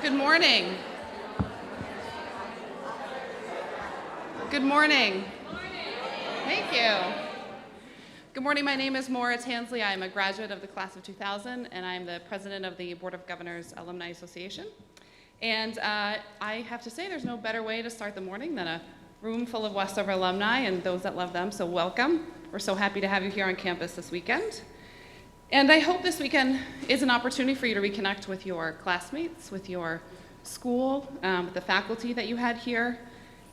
Good morning. Good morning. Thank you. Good morning. My name is Maura Tansley. I'm a graduate of the class of 2000, and I'm the president of the Board of Governors Alumni Association. And I have to say, there's no better way to start the morning than a room full of Westover alumni and those that love them, so welcome. We're so happy to have you here on campus this weekend. And I hope this weekend is an opportunity for you to reconnect with your classmates, with your school, with the faculty that you had here.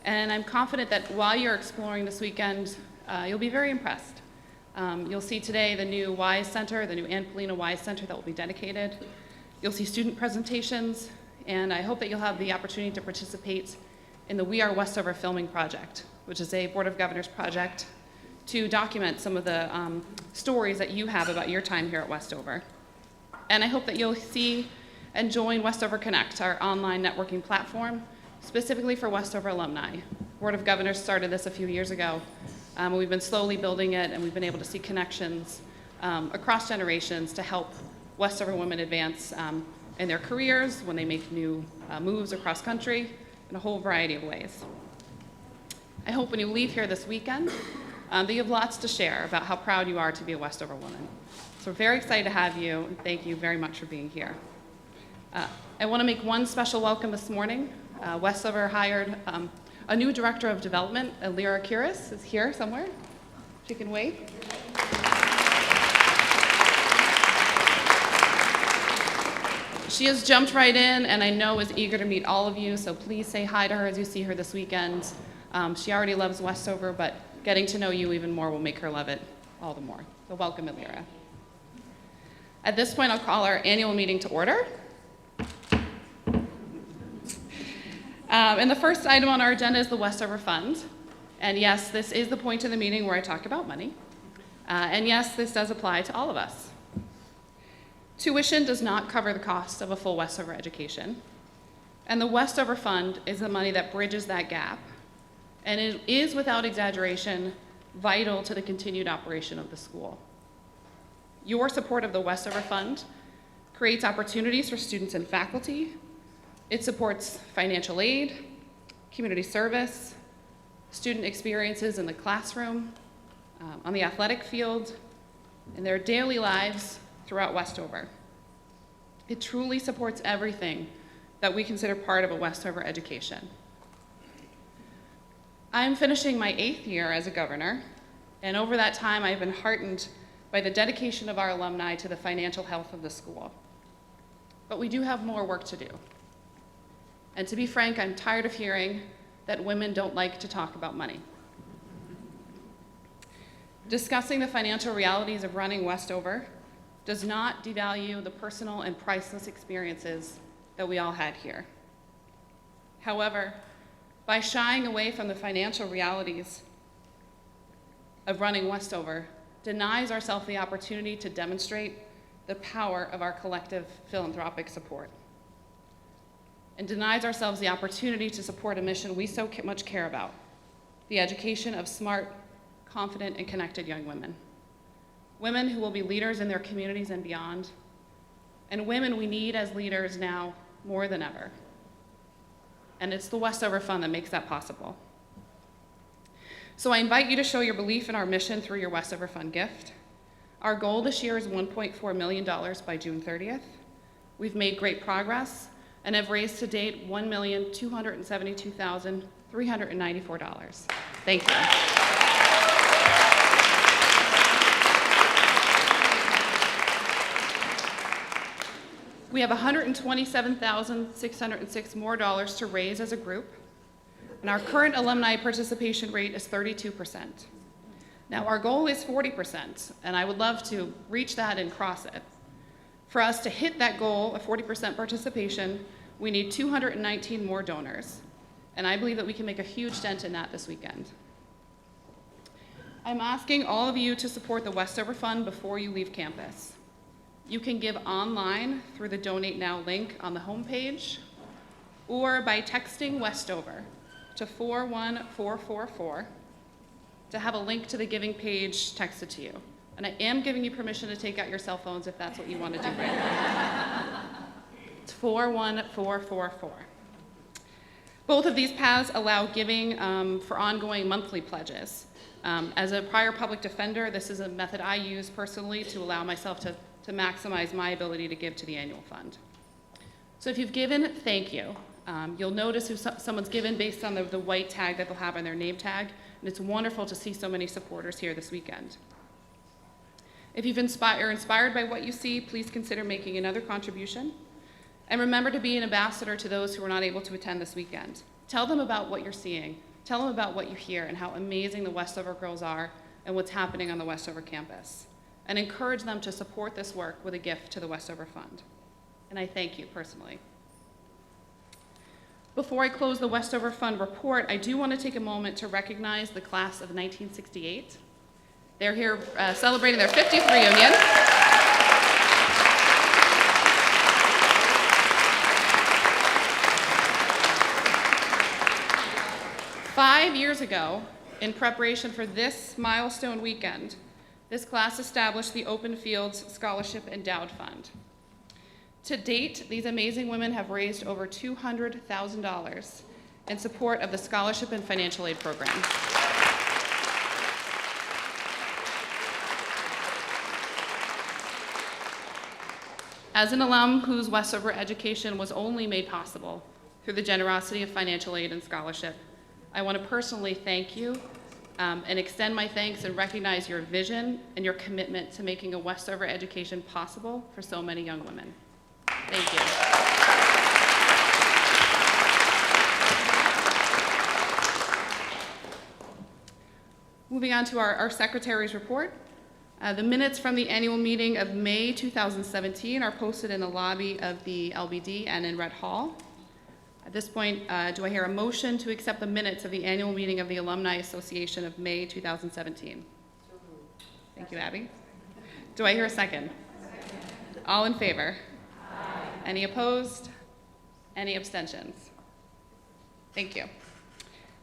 And I'm confident that while you're exploring this weekend, you'll be very impressed. You'll see today the new WISE Center, the new Ann Polina WISE Center that will be dedicated. You'll see student presentations, and I hope that you'll have the opportunity to participate in the We Are Westover filming project, which is a Board of Governors project to document some of the stories that you have about your time here at Westover. And I hope that you'll see and join Westover Connect, our online networking platform, specifically for Westover alumni. Board of Governors started this a few years ago. We've been slowly building it, and we've been able to see connections across generations to help Westover women advance in their careers, when they make new moves across country, in a whole variety of ways. I hope when you leave here this weekend, that you have lots to share about how proud you are to be a Westover woman. So we're very excited to have you, and thank you very much for being here. I want to make one special welcome this morning. Westover hired a new director of development, Lyra Kiris, is here somewhere. She can wave. She has jumped right in, and I know is eager to meet all of you, so please say hi to her as you see her this weekend. She already loves Westover, but getting to know you even more will make her love it all the more. So welcome, Lyra. At this point, I'll call our annual meeting to order. And the first item on our agenda is the Westover Fund. And yes, this is the point in the meeting where I talk about money. And yes, this does apply to all of us. Tuition does not cover the cost of a full Westover education. And the Westover Fund is the money that bridges that gap. And it is, without exaggeration, vital to the continued operation of the school. Your support of the Westover Fund creates opportunities for students and faculty. It supports financial aid, community service, student experiences in the classroom, on the athletic field, in their daily lives throughout Westover. It truly supports everything that we consider part of a Westover education. I'm finishing my 8th year as a governor, and over that time I've been heartened by the dedication of our alumni to the financial health of the school. But we do have more work to do. And to be frank, I'm tired of hearing that women don't like to talk about money. Discussing the financial realities of running Westover does not devalue the personal and priceless experiences that we all had here. However, by shying away from the financial realities of running Westover denies ourselves the opportunity to demonstrate the power of our collective philanthropic support, and denies ourselves the opportunity to support a mission we so much care about, the education of smart, confident, and connected young women. Women who will be leaders in their communities and beyond, and women we need as leaders now more than ever. And it's the Westover Fund that makes that possible. So I invite you to show your belief in our mission through your Westover Fund gift. Our goal this year is $1.4 million by June 30th. We've made great progress and have raised to date $1,272,394. Thank you. We have $127,606 more to raise as a group, and our current alumni participation rate is 32%. Now, our goal is 40%, and I would love to reach that and cross it. For us to hit that goal of 40% participation, we need 219 more donors, and I believe that we can make a huge dent in that this weekend. I'm asking all of you to support the Westover Fund before you leave campus. You can give online through the Donate Now link on the homepage, or by texting Westover to 41444 to have a link to the giving page texted to you. And I am giving you permission to take out your cell phones if that's what you want to do right now. It's 41444. Both of these paths allow giving for ongoing monthly pledges. As a prior public defender, this is a method I use personally to allow myself to maximize my ability to give to the annual fund. So if you've given, thank you. You'll notice who someone's given based on the white tag that they'll have on their name tag, and it's wonderful to see so many supporters here this weekend. If you've inspired by what you see, please consider making another contribution. And remember to be an ambassador to those who are not able to attend this weekend. Tell them about what you're seeing. Tell them about what you hear and how amazing the Westover girls are and what's happening on the Westover campus. And encourage them to support this work with a gift to the Westover Fund. And I thank you personally. Before I close the Westover Fund report, I do want to take a moment to recognize the class of 1968. They're here celebrating their 50th reunion. Five years ago, in preparation for this milestone weekend, this class established the Open Fields Scholarship Endowed Fund. To date, these amazing women have raised over $200,000 in support of the scholarship and financial aid program. As an alum whose Westover education was only made possible through the generosity of financial aid and scholarship, I want to personally thank you and extend my thanks and recognize your vision and your commitment to making a Westover education possible for so many young women. Thank you. Moving on to our secretary's report. The minutes from the annual meeting of May 2017 are posted in the lobby of the LBD and in Red Hall. At this point, do I hear a motion to accept the minutes of the annual meeting of the Alumnae Association of May 2017? Thank you, Abby. Do I hear a second? All in favor? Aye. Any opposed? Any abstentions? Thank you.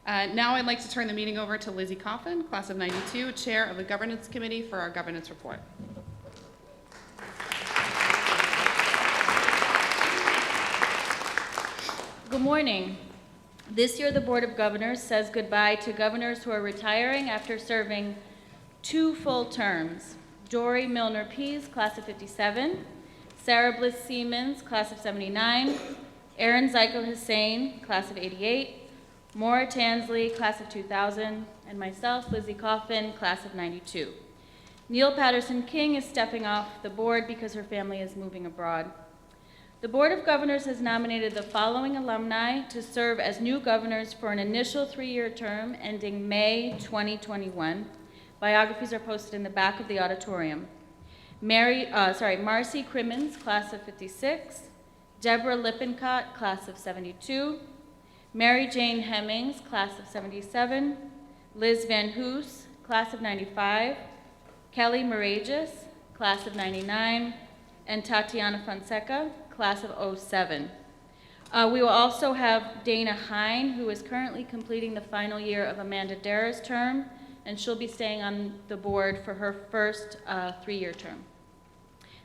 Now I'd like to turn the meeting over to Lizzie Coffin, class of 92, chair of the governance committee, for our governance report. Good morning. This year, the Board of Governors says goodbye to governors who are retiring after serving 2 full terms. Dory Milner Pease, class of 57, Sarah Bliss Siemens, class of 79, Aaron Zyko Hussein, class of 88, Maura Tansley, class of 2000, and myself, Lizzie Coffin, class of 92. Neil Patterson King is stepping off the board because her family is moving abroad. The Board of Governors has nominated the following alumni to serve as new governors for an initial 3-year term ending May 2021. Biographies are posted in the back of the auditorium. Marcy Crimmins, class of 56, Deborah Lippincott, class of 72, Mary Jane Hemmings, class of 77, Liz Van Hoos, class of 95, Kelly Morages, class of 99, and Tatiana Fonseca, class of 07. We will also have Dana Hine, who is currently completing the final year of Amanda Darrah's term, and she'll be staying on the board for her first 3-year term.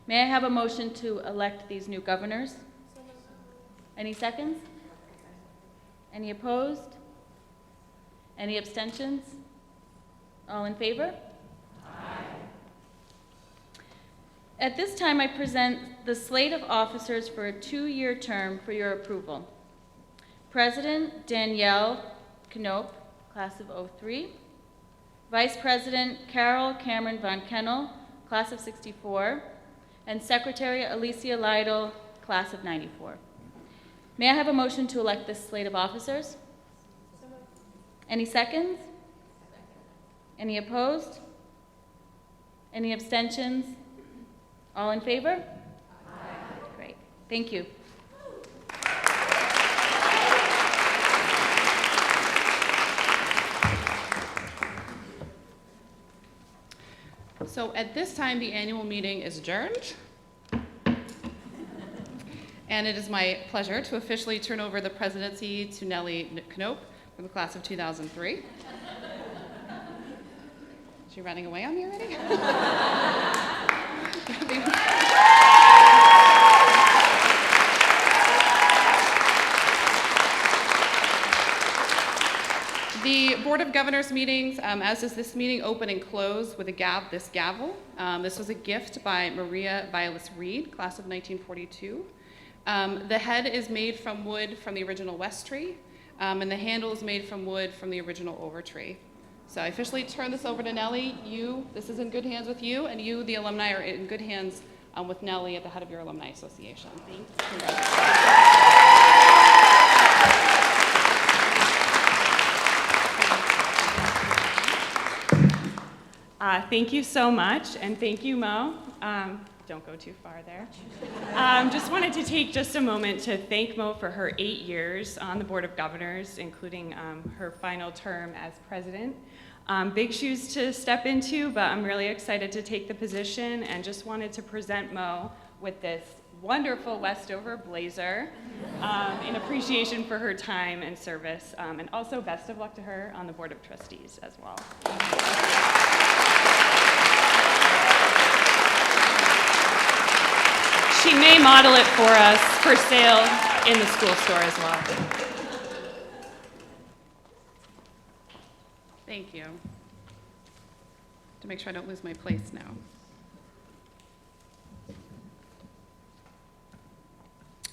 May I have a motion to elect these new governors? Any seconds? Any opposed? Any abstentions? All in favor? At this time, I present the slate of officers for a 2-year term for your approval. President Danielle Knope, class of 03. Vice President Carol Cameron Von Kennel, class of 64. And Secretary Alicia Lytle, class of 94. May I have a motion to elect this slate of officers? Any seconds? Any opposed? Any abstentions? All in favor? Aye. Great. Thank you. So at this time, the annual meeting is adjourned. And it is my pleasure to officially turn over the presidency to Nellie Knope from the class of 2003. Is she running away on me already? of Governors meetings, as is this meeting, open and close with this gavel. This was a gift by Maria Vilas Reed, class of 1942. The head is made from wood from the original West tree, and the handle is made from wood from the original Over tree. So I officially turn this over to Nellie. This is in good hands with you, and you, the alumni, are in good hands with Nellie at the head of your Alumni Association. Thank you so much, and thank you, Mo. Don't go too far there. Just wanted to take just a moment to thank Mo for her 8 years on the Board of Governors, including her final term as president. Big shoes to step into, but I'm really excited to take the position, and just wanted to present Mo with this wonderful Westover blazer in appreciation for her time and service, and also best of luck to her on the Board of Trustees as well. She may model it for us for sale in the school store as well. Thank you. To make sure I don't lose my place now.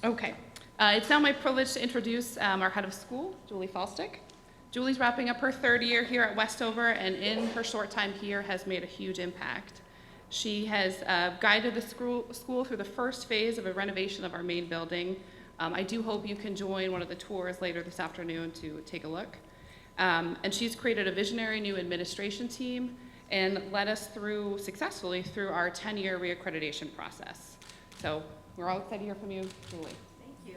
Okay. It's now my privilege to introduce our head of school, Julie Falstick. Julie's wrapping up her 3rd year here at Westover, and in her short time here has made a huge impact. She has guided the school through the first phase of a renovation of our main building. I do hope you can join one of the tours later this afternoon to take a look. And she's created a visionary new administration team and led us successfully through our 10-year reaccreditation process. So we're all excited to hear from you, Julie. Thank you.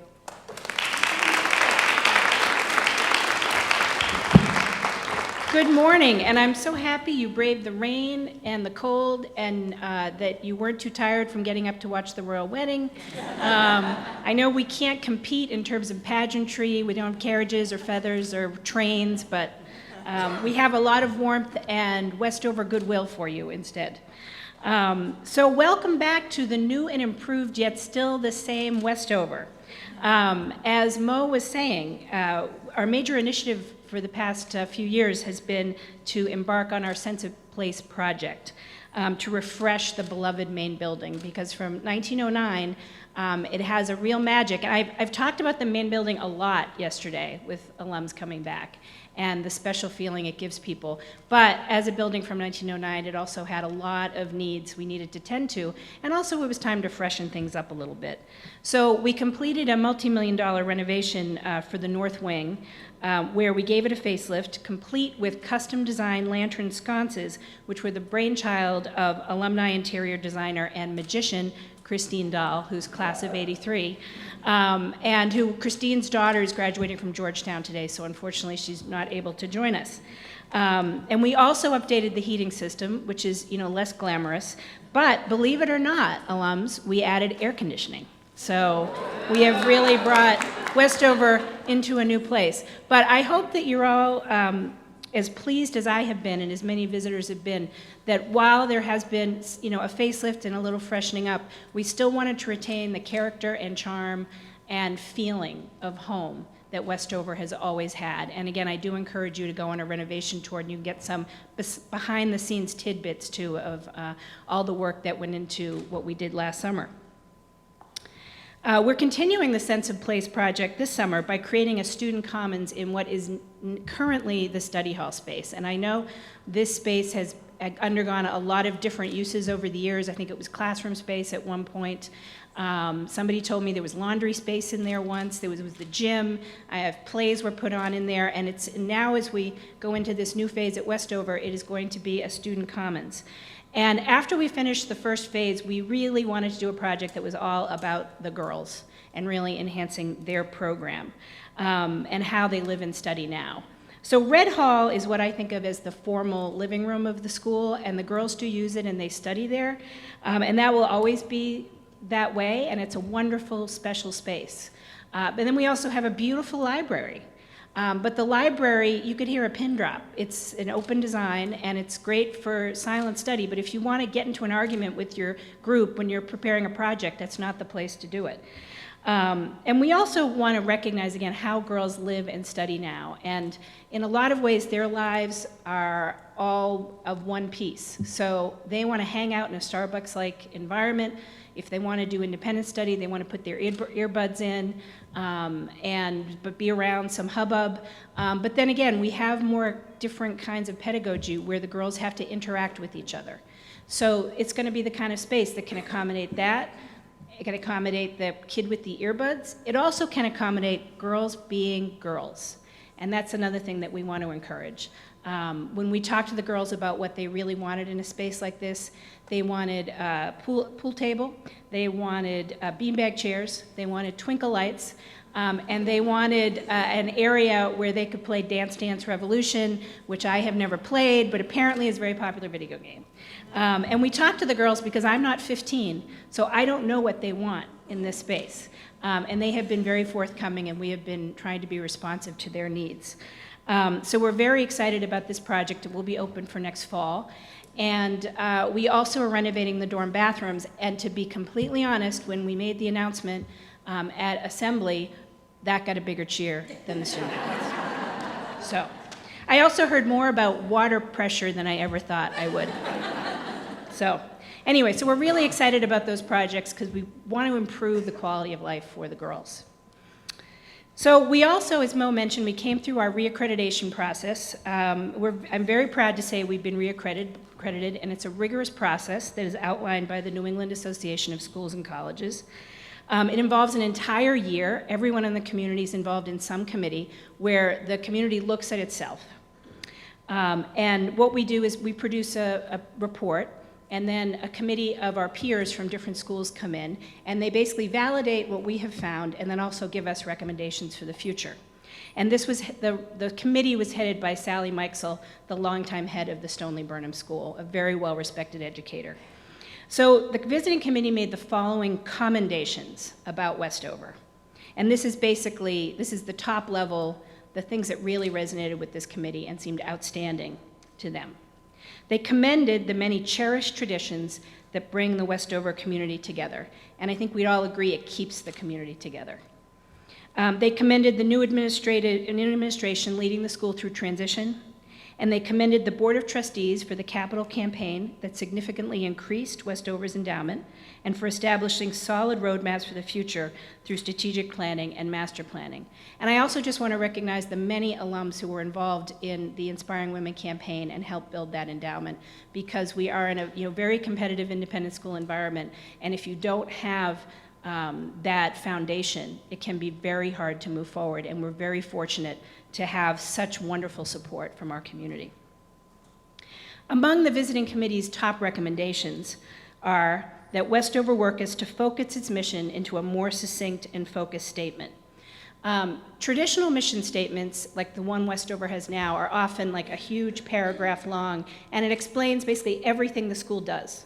Good morning, and I'm so happy you braved the rain and the cold, and that you weren't too tired from getting up to watch the royal wedding. I know we can't compete in terms of pageantry. We don't have carriages or feathers or trains, but we have a lot of warmth and Westover goodwill for you instead. So welcome back to the new and improved, yet still the same Westover. As Mo was saying, our major initiative for the past few years has been to embark on our Sense of Place project to refresh the beloved main building, because from 1909, it has a real magic. And I've talked about the main building a lot yesterday with alums coming back and the special feeling it gives people. But as a building from 1909, it also had a lot of needs we needed to tend to, and also it was time to freshen things up a little bit. So we completed a multi-million-dollar renovation for the north wing, where we gave it a facelift, complete with custom-designed lantern sconces, which were the brainchild of alumni interior designer and magician Christine Dahl, who's class of '83, and Christine's daughter is graduating from Georgetown today, so unfortunately she's not able to join us. And we also updated the heating system, which is less glamorous, but believe it or not, alums, we added air conditioning. So we have really brought Westover into a new place. But I hope that you're all as pleased as I have been, and as many visitors have been, that while there has been a facelift and a little freshening up, we still wanted to retain the character and charm and feeling of home that Westover has always had. And again, I do encourage you to go on a renovation tour, and you can get some behind-the-scenes tidbits too of all the work that went into what we did last summer. We're continuing the Sense of Place project this summer by creating a student commons in what is currently the study hall space. And I know this space has undergone a lot of different uses over the years. I think it was classroom space at one point. Somebody told me there was laundry space in there once. There was the gym. Plays were put on in there. And it's now, as we go into this new phase at Westover, it is going to be a student commons. And after we finished the first phase, we really wanted to do a project that was all about the girls and really enhancing their program and how they live and study now. So Red Hall is what I think of as the formal living room of the school, and the girls do use it and they study there. And that will always be that way, and it's a wonderful, special space. But then we also have a beautiful library. But the library, you could hear a pin drop. It's an open design, and it's great for silent study, but if you want to get into an argument with your group when you're preparing a project, that's not the place to do it. And we also want to recognize, again, how girls live and study now. And in a lot of ways, their lives are all of one piece. So they want to hang out in a Starbucks-like environment. If they want to do independent study, they want to put their earbuds in but be around some hubbub. But then again, we have more different kinds of pedagogy where the girls have to interact with each other. So it's going to be the kind of space that can accommodate that. It can accommodate the kid with the earbuds. It also can accommodate girls being girls. And that's another thing that we want to encourage. When we talked to the girls about what they really wanted in a space like this, they wanted a pool table, they wanted beanbag chairs, they wanted twinkle lights, and they wanted an area where they could play Dance Dance Revolution, which I have never played, but apparently is a very popular video game. And we talked to the girls because I'm not 15, so I don't know what they want in this space. And they have been very forthcoming, and we have been trying to be responsive to their needs. So we're very excited about this project. It will be open for next fall. And we also are renovating the dorm bathrooms. And to be completely honest, when we made the announcement at Assembly, that got a bigger cheer than the student athletes. So I also heard more about water pressure than I ever thought I would. So anyway, so we're really excited about those projects because we want to improve the quality of life for the girls. So we also, as Mo mentioned, we came through our reaccreditation process. I'm very proud to say we've been reaccredited, and it's a rigorous process that is outlined by the New England Association of Schools and Colleges. It involves an entire year. Everyone in the community is involved in some committee where the community looks at itself. And what we do is we produce a report, and then a committee of our peers from different schools come in, and they basically validate what we have found and then also give us recommendations for the future. And this was, the committee was headed by Sally Meixel, the longtime head of the Stoneleigh Burnham School, a very well-respected educator. So the visiting committee made the following commendations about Westover. And this is basically, this is the top level, the things that really resonated with this committee and seemed outstanding to them. They commended the many cherished traditions that bring the Westover community together. And I think we'd all agree it keeps the community together. They commended the new administration leading the school through transition. And they commended the Board of Trustees for the capital campaign that significantly increased Westover's endowment and for establishing solid roadmaps for the future through strategic planning and master planning. And I also just want to recognize the many alums who were involved in the Inspiring Women campaign and helped build that endowment, because we are in a very competitive independent school environment, and if you don't have that foundation, it can be very hard to move forward, and we're very fortunate to have such wonderful support from our community. Among the visiting committee's top recommendations are that Westover work is to focus its mission into a more succinct and focused statement. Traditional mission statements, like the one Westover has now, are often like a huge paragraph long, and it explains basically everything the school does.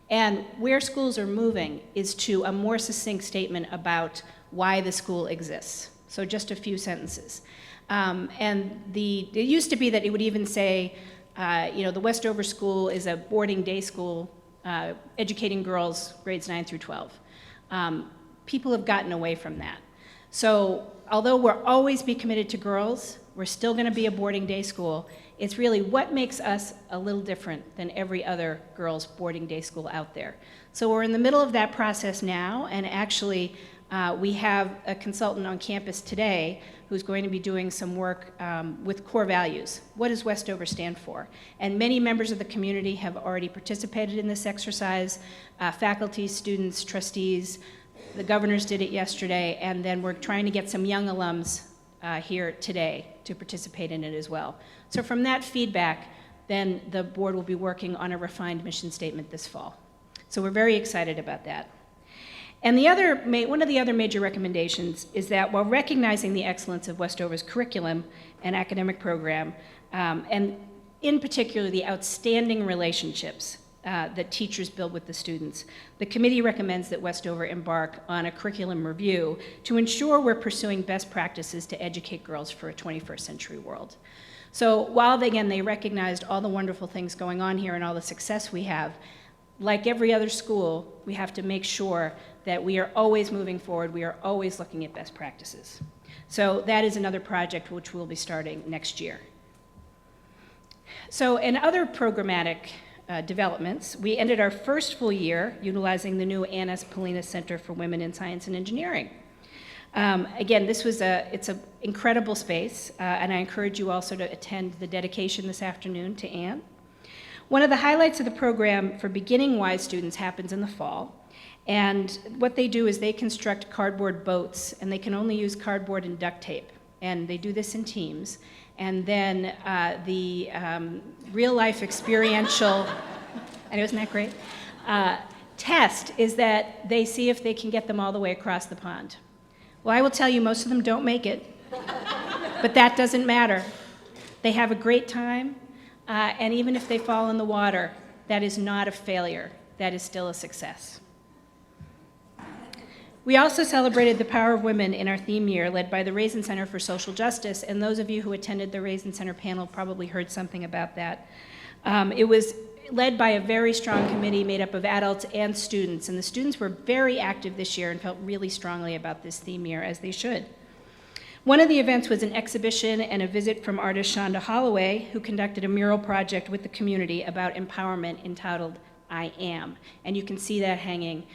And where schools are moving is to a more succinct statement about why the school exists. So just a few sentences. It used to be that it would even say, the Westover School is a boarding day school educating girls grades 9 through 12. People have gotten away from that. So although we'll always be committed to girls, we're still going to be a boarding day school. It's really what makes us a little different than every other girls' boarding day school out there. So we're in the middle of that process now, and actually we have a consultant on campus today who's going to be doing some work with core values. What does Westover stand for? And many members of the community have already participated in this exercise, faculty, students, trustees. The governors did it yesterday, and then we're trying to get some young alums here today to participate in it as well. So from that feedback, then the board will be working on a refined mission statement this fall. So we're very excited about that. And one of the other major recommendations is that while recognizing the excellence of Westover's curriculum and academic program, and in particular the outstanding relationships that teachers build with the students, the committee recommends that Westover embark on a curriculum review to ensure we're pursuing best practices to educate girls for a 21st century world. So while, again, they recognized all the wonderful things going on here and all the success we have, like every other school, we have to make sure that we are always moving forward, we are always looking at best practices. So that is another project which we'll be starting next year. So in other programmatic developments, we ended our first full year utilizing the new Annis Polina Center for Women in Science and Engineering. Again, it's an incredible space, and I encourage you also to attend the dedication this afternoon to Anne. One of the highlights of the program for beginning-wise students happens in the fall, and what they do is they construct cardboard boats, and they can only use cardboard and duct tape, and they do this in teams. And then the real-life experiential, and isn't that great, test is that they see if they can get them all the way across the pond. Well, I will tell you, most of them don't make it, but that doesn't matter. They have a great time, and even if they fall in the water, that is not a failure. That is still a success. We also celebrated the power of women in our theme year, led by the Raisin Center for Social Justice, and those of you who attended the Raisin Center panel probably heard something about that. It was led by a very strong committee made up of adults and students, and the students were very active this year and felt really strongly about this theme year, as they should. One of the events was an exhibition and a visit from artist Shonda Holloway, who conducted a mural project with the community about empowerment entitled I Am. And you can see that hanging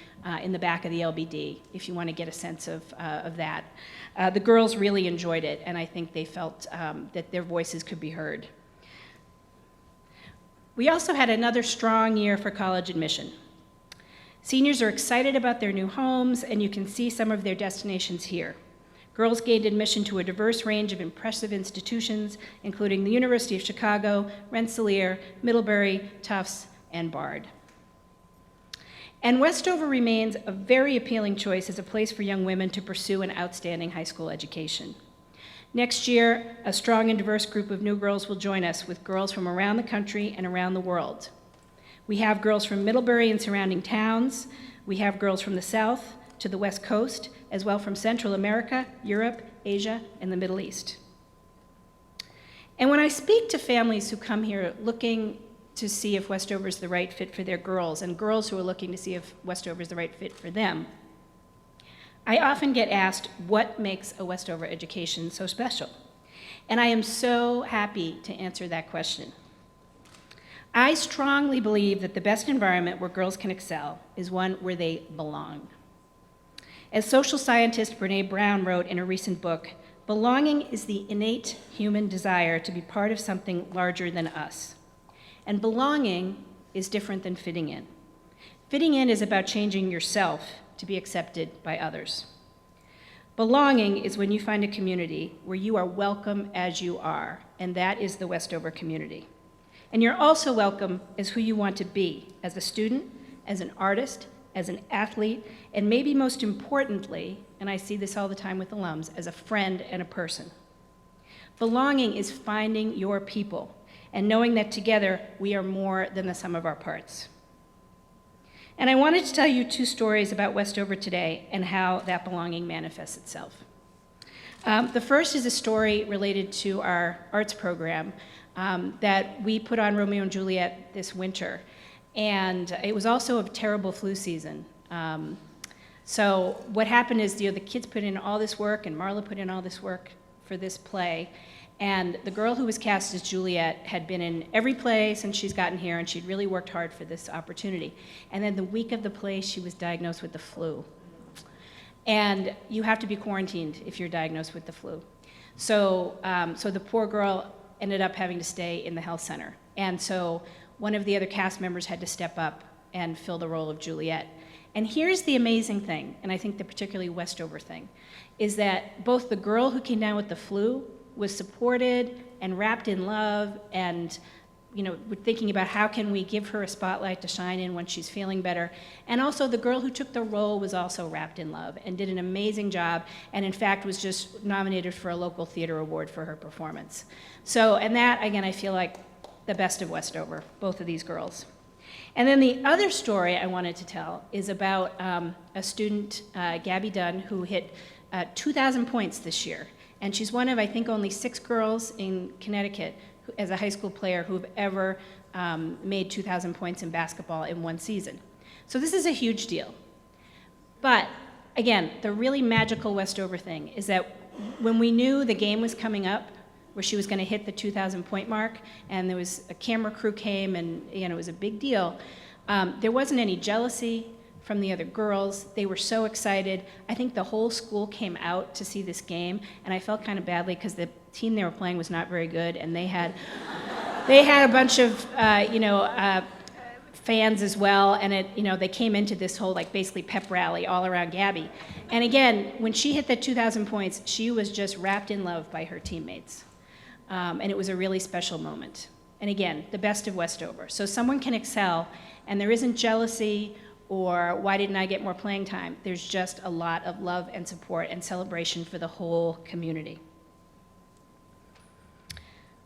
in the back of the LBD if you want to get a sense of that. The girls really enjoyed it, and I think they felt that their voices could be heard. We also had another strong year for college admission. Seniors are excited about their new homes, and you can see some of their destinations here. Girls gained admission to a diverse range of impressive institutions, including the University of Chicago, Rensselaer, Middlebury, Tufts, and Bard. And Westover remains a very appealing choice as a place for young women to pursue an outstanding high school education. Next year, a strong and diverse group of new girls will join us, with girls from around the country and around the world. We have girls from Middlebury and surrounding towns. We have girls from the South to the West Coast, as well from Central America, Europe, Asia, and the Middle East. And when I speak to families who come here looking to see if Westover is the right fit for their girls, and girls who are looking to see if Westover is the right fit for them, I often get asked what makes a Westover education so special. And I am so happy to answer that question. I strongly believe that the best environment where girls can excel is one where they belong. As social scientist Brene Brown wrote in a recent book, belonging is the innate human desire to be part of something larger than us. And belonging is different than fitting in. Fitting in is about changing yourself to be accepted by others. Belonging is when you find a community where you are welcome as you are, and that is the Westover community. And you're also welcome as who you want to be, as a student, as an artist, as an athlete, and maybe most importantly, and I see this all the time with alums, as a friend and a person. Belonging is finding your people and knowing that together we are more than the sum of our parts. And I wanted to tell you two stories about Westover today and how that belonging manifests itself. The first is a story related to our arts program that we put on Romeo and Juliet this winter. And it was also a terrible flu season. So what happened is, the kids put in all this work, and Marla put in all this work for this play. And the girl who was cast as Juliet had been in every play since she's gotten here, and she'd really worked hard for this opportunity. And then the week of the play, she was diagnosed with the flu. And you have to be quarantined if you're diagnosed with the flu. So the poor girl ended up having to stay in the health center. And so one of the other cast members had to step up and fill the role of Juliet. And here's the amazing thing, and I think the particularly Westover thing, is that both the girl who came down with the flu was supported and wrapped in love, and we're thinking about how can we give her a spotlight to shine in when she's feeling better. And also the girl who took the role was also wrapped in love and did an amazing job, and in fact was just nominated for a local theater award for her performance. So, and that, again, I feel like the best of Westover, both of these girls. And then the other story I wanted to tell is about a student, Gabby Dunn, who hit 2,000 points this year. And she's one of, I think, only 6 girls in Connecticut as a high school player who have ever made 2,000 points in basketball in one season. So this is a huge deal. But again, the really magical Westover thing is that when we knew the game was coming up, where she was going to hit the 2,000 point mark, and there was a camera crew came, and it was a big deal. There wasn't any jealousy from the other girls. They were so excited. I think the whole school came out to see this game, and I felt kind of badly because the team they were playing was not very good, and they had a bunch of fans as well, and they came into this whole basically pep rally all around Gabby. And again, when she hit the 2,000 points, she was just wrapped in love by her teammates. And it was a really special moment. And again, the best of Westover. So someone can excel, and there isn't jealousy or why didn't I get more playing time? There's just a lot of love and support and celebration for the whole community.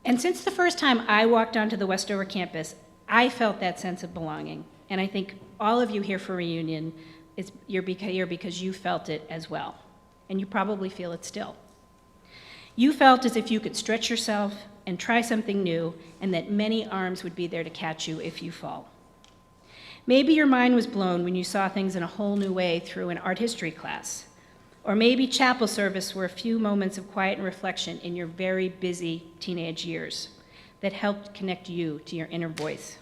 And since the first time I walked onto the Westover campus, I felt that sense of belonging. And I think all of you here for reunion, you're here because you felt it as well. And you probably feel it still. You felt as if you could stretch yourself and try something new, and that many arms would be there to catch you if you fall. Maybe your mind was blown when you saw things in a whole new way through an art history class. Or maybe chapel service were a few moments of quiet and reflection in your very busy teenage years that helped connect you to your inner voice.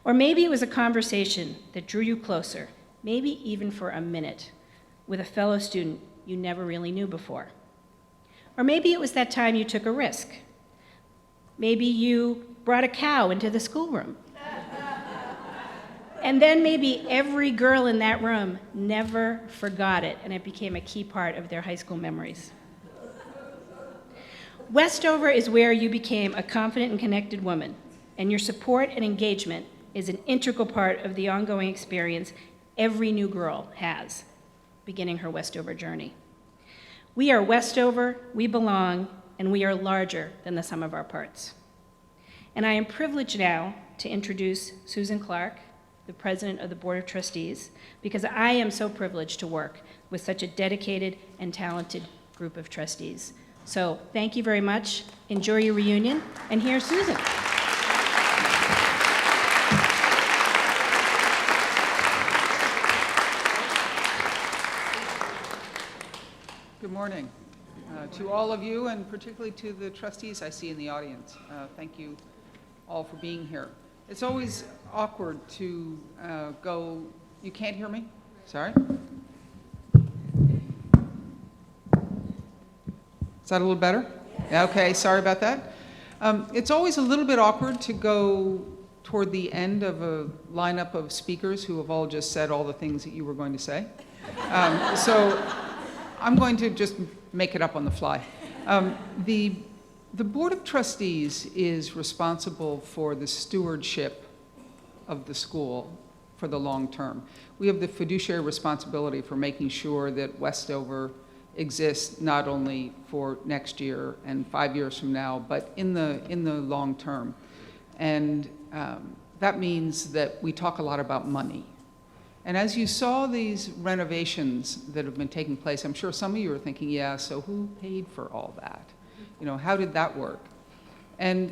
Or maybe it was a conversation that drew you closer, maybe even for a minute, with a fellow student you never really knew before. Or maybe it was that time you took a risk. Maybe you brought a cow into the schoolroom. And then maybe every girl in that room never forgot it, and it became a key part of their high school memories. Westover is where you became a confident and connected woman, and your support and engagement is an integral part of the ongoing experience every new girl has, beginning her Westover journey. We are Westover, we belong, and we are larger than the sum of our parts. And I am privileged now to introduce Susan Clark, the president of the Board of Trustees, because I am so privileged to work with such a dedicated and talented group of trustees. So thank you very much. Enjoy your reunion. And here's Susan. Good morning to all of you, and particularly to the trustees I see in the audience. Thank you all for being here. It's always awkward to go, you can't hear me? Sorry? Is that a little better? Yeah, okay, sorry about that. It's always a little bit awkward to go toward the end of a lineup of speakers who have all just said all the things that you were going to say. So I'm going to just make it up on the fly. The Board of Trustees is responsible for the stewardship of the school for the long term. We have the fiduciary responsibility for making sure that Westover exists not only for next year and 5 years from now, but in the long term. And that means that we talk a lot about money. And as you saw these renovations that have been taking place, I'm sure some of you are thinking, yeah, so who paid for all that? How did that work? And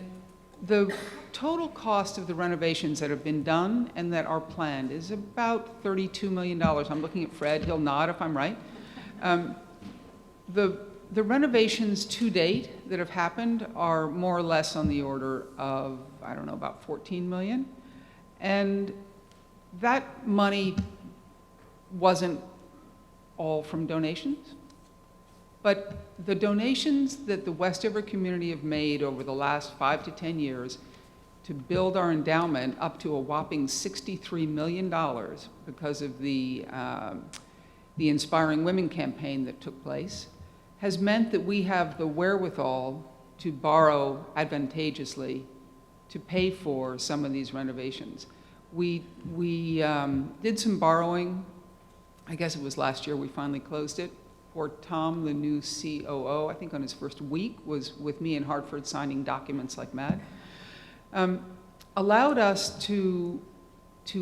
the total cost of the renovations that have been done and that are planned is about $32 million. I'm looking at Fred, he'll nod if I'm right. The renovations to date that have happened are more or less on the order of, I don't know, about 14 million. And that money wasn't all from donations, but the donations that the Westover community have made over the last 5 to 10 years to build our endowment up to a whopping $63 million because of the Inspiring Women campaign that took place has meant that we have the wherewithal to borrow advantageously to pay for some of these renovations. We did some borrowing. I guess it was last year we finally closed it. Poor Tom, the new COO, I think on his first week, was with me in Hartford signing documents like mad. Allowed us to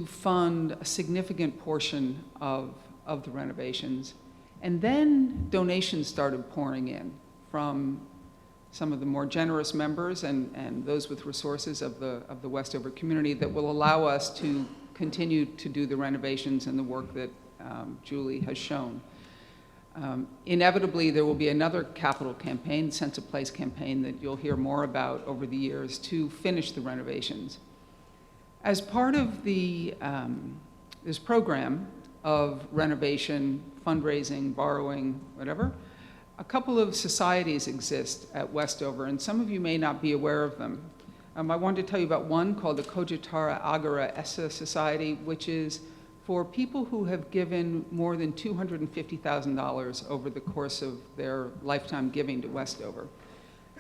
fund a significant portion of the renovations. And then donations started pouring in from some of the more generous members and those with resources of the Westover community that will allow us to continue to do the renovations and the work that Julie has shown. Inevitably, there will be another capital campaign, Sense of Place campaign, that you'll hear more about over the years to finish the renovations. As part of the, this program of renovation, fundraising, borrowing, whatever, a couple of societies exist at Westover, and some of you may not be aware of them. I wanted to tell you about one called the Cogitara Agora Essa Society, which is for people who have given more than $250,000 over the course of their lifetime giving to Westover.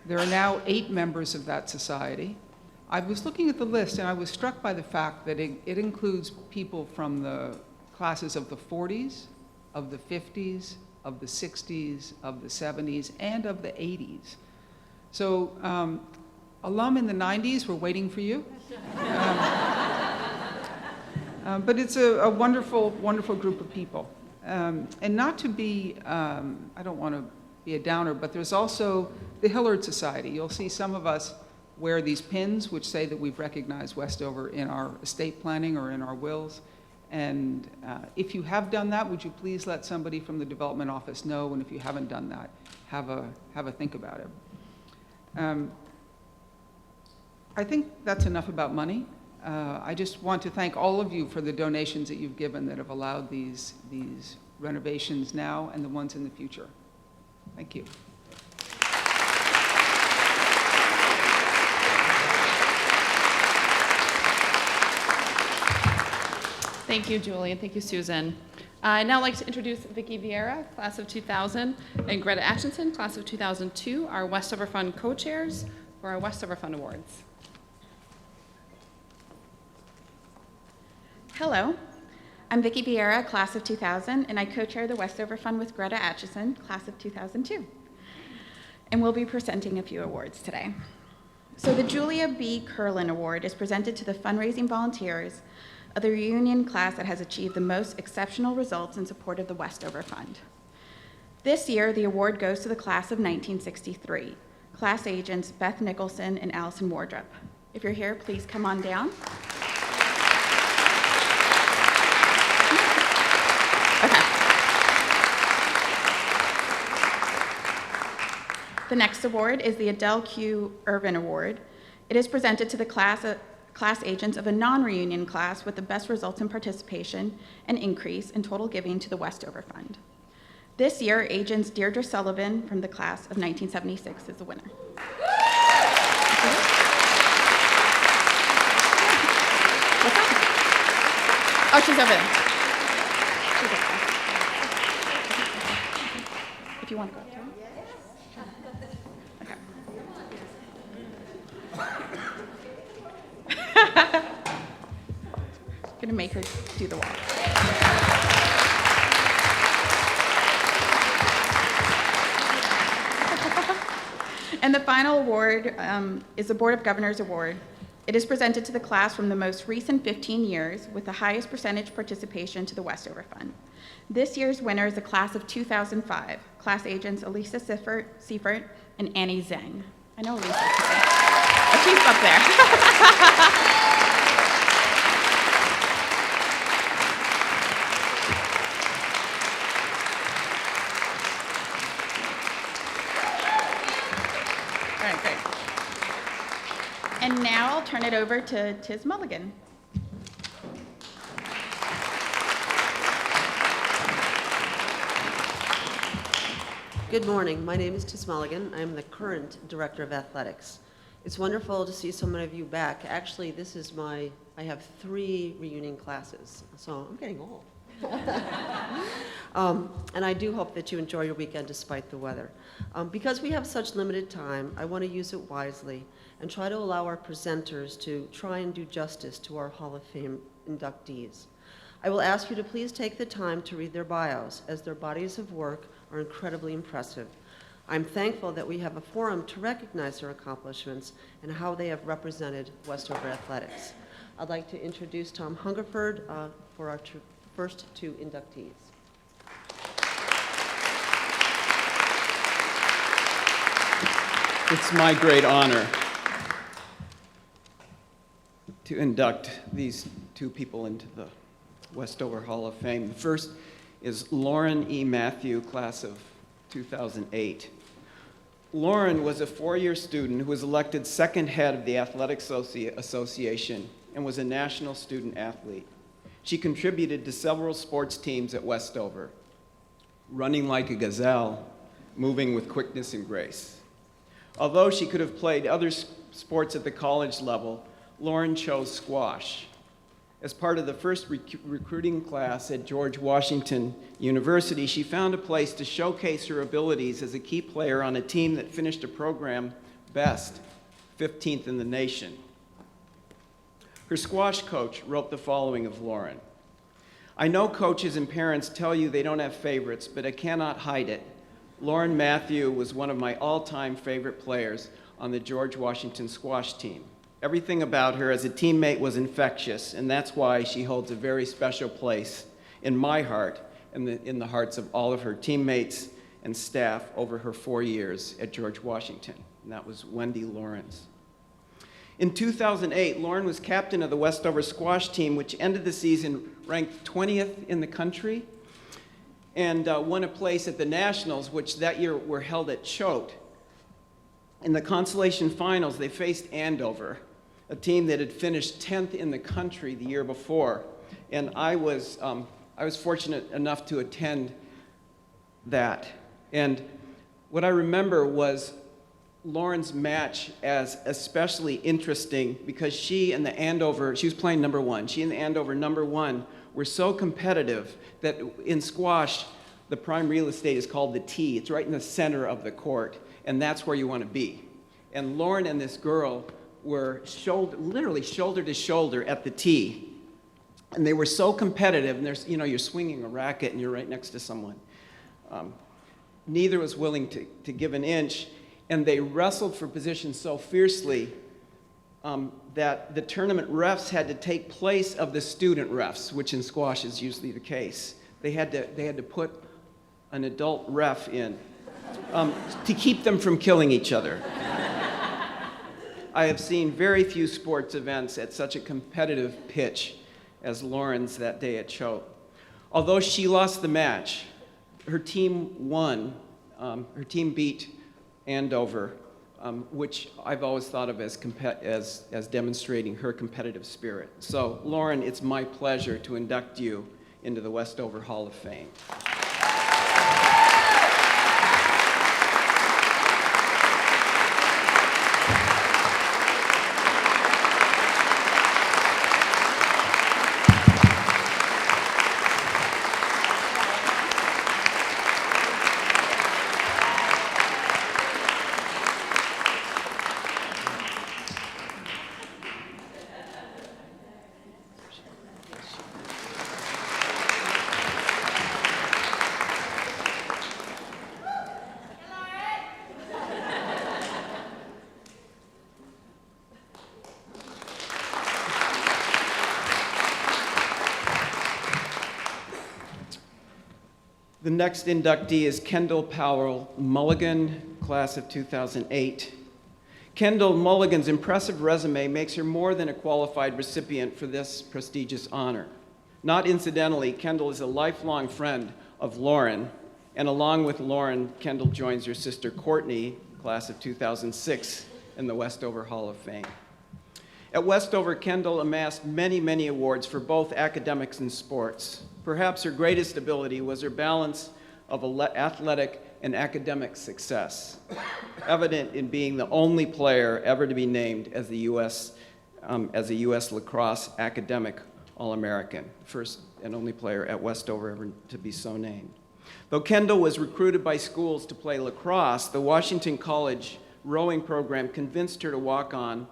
There are now 8 members of that society. I was looking at the list and I was struck by the fact that it includes people from the classes of the 40s, of the 50s, of the 60s, of the 70s, and of the 80s. So alum in the 90s, we're waiting for you. But it's a wonderful, wonderful group of people. And not to be, I don't want to be a downer, but there's also the Hillard Society. You'll see some of us wear these pins which say that we've recognized Westover in our estate planning or in our wills. And if you have done that, would you please let somebody from the development office know? And if you haven't done that, have a think about it. I think that's enough about money. I just want to thank all of you for the donations that you've given that have allowed these renovations now and the ones in the future. Thank you. Thank you, Julie, and thank you, Susan. I'd now like to introduce Vicki Vieira, class of 2000, and Greta Atchison, class of 2002, our Westover Fund co-chairs for our Westover Fund Awards. Hello, I'm Vicki Vieira, class of 2000, and I co-chair the Westover Fund with Greta Atchison, class of 2002. And we'll be presenting a few awards today. So the Julia B. Curlin Award is presented to the fundraising volunteers of the reunion class that has achieved the most exceptional results in support of the Westover Fund. This year, the award goes to the class of 1963, class agents Beth Nicholson and Allison Wardrop. If you're here, please come on down. Okay. The next award is the Adele Q. Irvin Award. It is presented to the class agents of a non-reunion class with the best results in participation and increase in total giving to the Westover Fund. This year, agents Deirdre Sullivan from the class of 1976 is the winner. What's up? Oh, she's over there. If you want to go up to her. Okay. Gonna make her do the walk. And the final award is the Board of Governors Award. It is presented to the class from the most recent 15 years with the highest percentage participation to the Westover Fund. This year's winner is the class of 2005, class agents Elisa Seifert and Annie Zeng. I know Elisa. Oh, she's up there. All right, great. And now I'll turn it over to Tiz Mulligan. Good morning. My name is Tiz Mulligan. I'm the current Director of Athletics. It's wonderful to see so many of you back. Actually, this is I have 3 reunion classes, so I'm getting old. And I do hope that you enjoy your weekend despite the weather. Because we have such limited time, I want to use it wisely and try to allow our presenters to try and do justice to our Hall of Fame inductees. I will ask you to please take the time to read their bios, as their bodies of work are incredibly impressive. I'm thankful that we have a forum to recognize their accomplishments and how they have represented Westover athletics. I'd like to introduce Tom Hungerford for our first 2 inductees. It's my great honor to induct these two people into the Westover Hall of Fame. The first is Lauren E. Matthew, class of 2008. Lauren was a four-year student who was elected second head of the Athletic Association and was a national student athlete. She contributed to several sports teams at Westover, running like a gazelle, moving with quickness and grace. Although she could have played other sports at the college level, Lauren chose squash. As part of the first recruiting class at George Washington University, she found a place to showcase her abilities as a key player on a team that finished a program best, 15th in the nation. Her squash coach wrote the following of Lauren. "I know coaches and parents tell you they don't have favorites, but I cannot hide it. Lauren Matthew was one of my all-time favorite players on the George Washington squash team. Everything about her as a teammate was infectious, and that's why she holds a very special place in my heart and in the hearts of all of her teammates and staff over her 4 years at George Washington." And that was Wendy Lawrence. In 2008, Lauren was captain of the Westover squash team, which ended the season ranked 20th in the country and won a place at the Nationals, which that year were held at Choate. In the consolation finals, they faced Andover, a team that had finished 10th in the country the year before. And I was fortunate enough to attend that. And what I remember was Lauren's match as especially interesting because she and the Andover, she was playing number one, she and the Andover number one were so competitive that in squash, the prime real estate is called the tee. It's right in the center of the court, and that's where you want to be. And Lauren and this girl were literally shoulder to shoulder at the tee. And they were so competitive, and there's, you're swinging a racket and you're right next to someone. Neither was willing to give an inch, and they wrestled for position so fiercely that the tournament refs had to take place of the student refs, which in squash is usually the case. They had to put an adult ref in to keep them from killing each other. I have seen very few sports events at such a competitive pitch as Lauren's that day at Choate. Although she lost the match, her team won. Her team beat Andover, which I've always thought of as demonstrating her competitive spirit. So, Lauren, it's my pleasure to induct you into the Westover Hall of Fame. The next inductee is Kendall Powell Mulligan, class of 2008. Kendall Mulligan's impressive resume makes her more than a qualified recipient for this prestigious honor. Not incidentally, Kendall is a lifelong friend of Lauren, and along with Lauren, Kendall joins her sister Courtney, class of 2006, in the Westover Hall of Fame. At Westover, Kendall amassed many, many awards for both academics and sports. Perhaps her greatest ability was her balance of athletic and academic success, evident in being the only player ever to be named as a U.S. lacrosse academic All-American, first and only player at Westover ever to be so named. Though Kendall was recruited by schools to play lacrosse, the Washington College rowing program convinced her to walk on,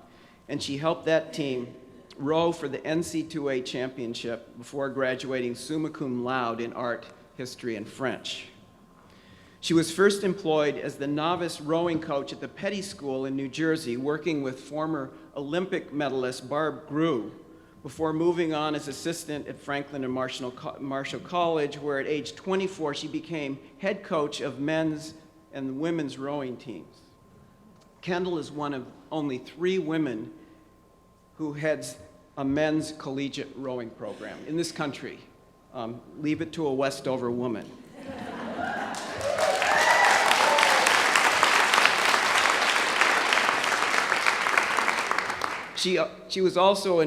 and she helped that team row for the NC2A championship before graduating summa cum laude in art, history, and French. She was first employed as the novice rowing coach at the Petty School in New Jersey, working with former Olympic medalist Barb Grew, before moving on as assistant at Franklin and Marshall College, where at age 24 she became head coach of men's and women's rowing teams. Kendall is one of only 3 women who heads a men's collegiate rowing program in this country. Leave it to a Westover woman. She was also a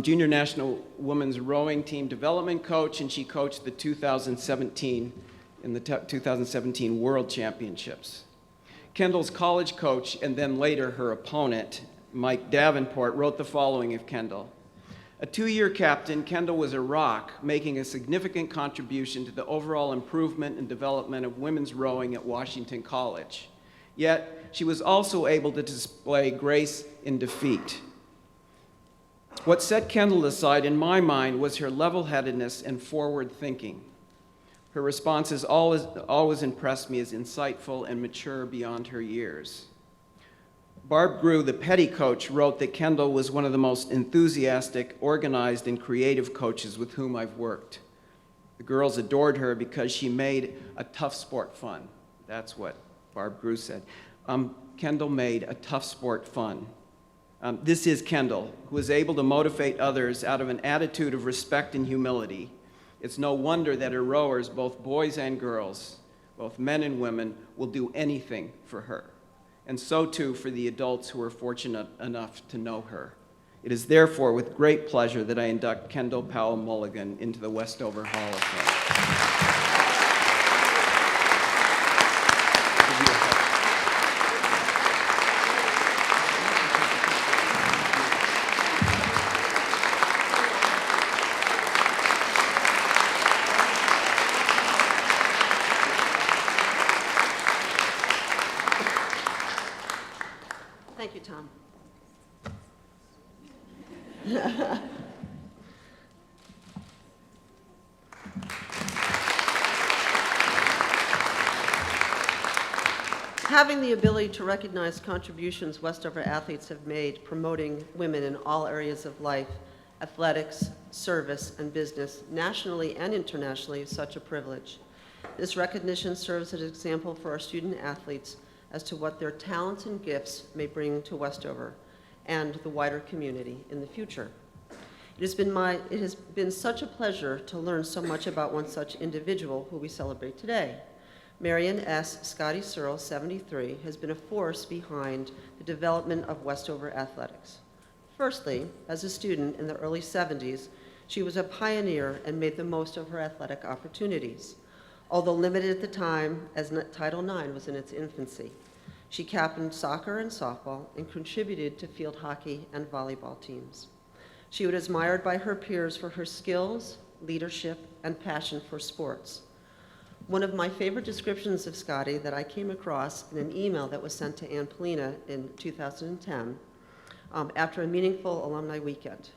junior national women's rowing team development coach, and she coached the 2017 World Championships. Kendall's college coach, and then later her opponent, Mike Davenport, wrote the following of Kendall. A 2-year captain, Kendall was a rock, making a significant contribution to the overall improvement and development of women's rowing at Washington College. Yet, she was also able to display grace in defeat. What set Kendall aside, in my mind, was her level-headedness and forward thinking. Her responses always impressed me as insightful and mature beyond her years. Barb Grew, the petty coach, wrote that Kendall was one of the most enthusiastic, organized, and creative coaches with whom I've worked. The girls adored her because she made a tough sport fun. That's what Barb Grew said. Kendall made a tough sport fun. This is Kendall, who is able to motivate others out of an attitude of respect and humility. It's no wonder that her rowers, both boys and girls, both men and women, will do anything for her. And so too for the adults who are fortunate enough to know her. It is therefore with great pleasure that I induct Kendall Powell Mulligan into the Westover Hall of Fame. Thank you, Tom. Having the ability to recognize contributions Westover athletes have made promoting women in all areas of life, athletics, service, and business, nationally and internationally, is such a privilege. This recognition serves as an example for our student athletes as to what their talents and gifts may bring to Westover and the wider community in the future. It has been such a pleasure to learn so much about one such individual who we celebrate today. Marion S. Scotty Searle, 73, has been a force behind the development of Westover athletics. Firstly, as a student in the early 70s, she was a pioneer and made the most of her athletic opportunities. Although limited at the time, as Title IX was in its infancy, she captained soccer and softball and contributed to field hockey and volleyball teams. She was admired by her peers for her skills, leadership, and passion for sports. One of my favorite descriptions of Scotty that I came across in an email that was sent to Ann Polina in 2010 after a meaningful alumni weekend.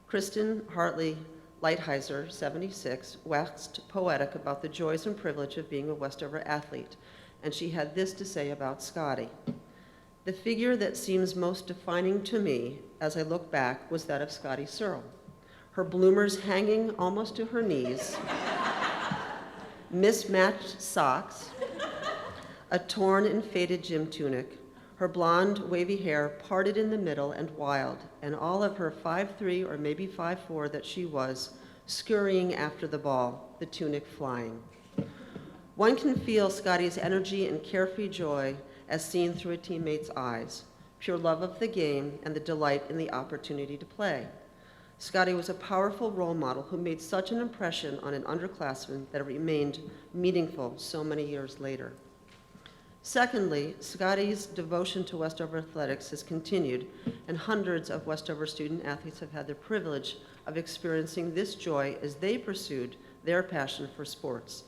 Kristen Hartley Lighthizer, 76, waxed poetic about the joys and privilege of being a Westover athlete, and she had this to say about Scotty. The figure that seems most defining to me as I look back was that of Scotty Searle. Her bloomers hanging almost to her knees, mismatched socks, a torn and faded gym tunic, her blonde, wavy hair parted in the middle and wild, and all of her 5'3" or maybe 5'4" that she was, scurrying after the ball, the tunic flying. One can feel Scotty's energy and carefree joy as seen through a teammate's eyes, pure love of the game and the delight in the opportunity to play. Scotty was a powerful role model who made such an impression on an underclassman that it remained meaningful so many years later. Secondly, Scotty's devotion to Westover athletics has continued, and hundreds of Westover student athletes have had the privilege of experiencing this joy as they pursued their passion for sports.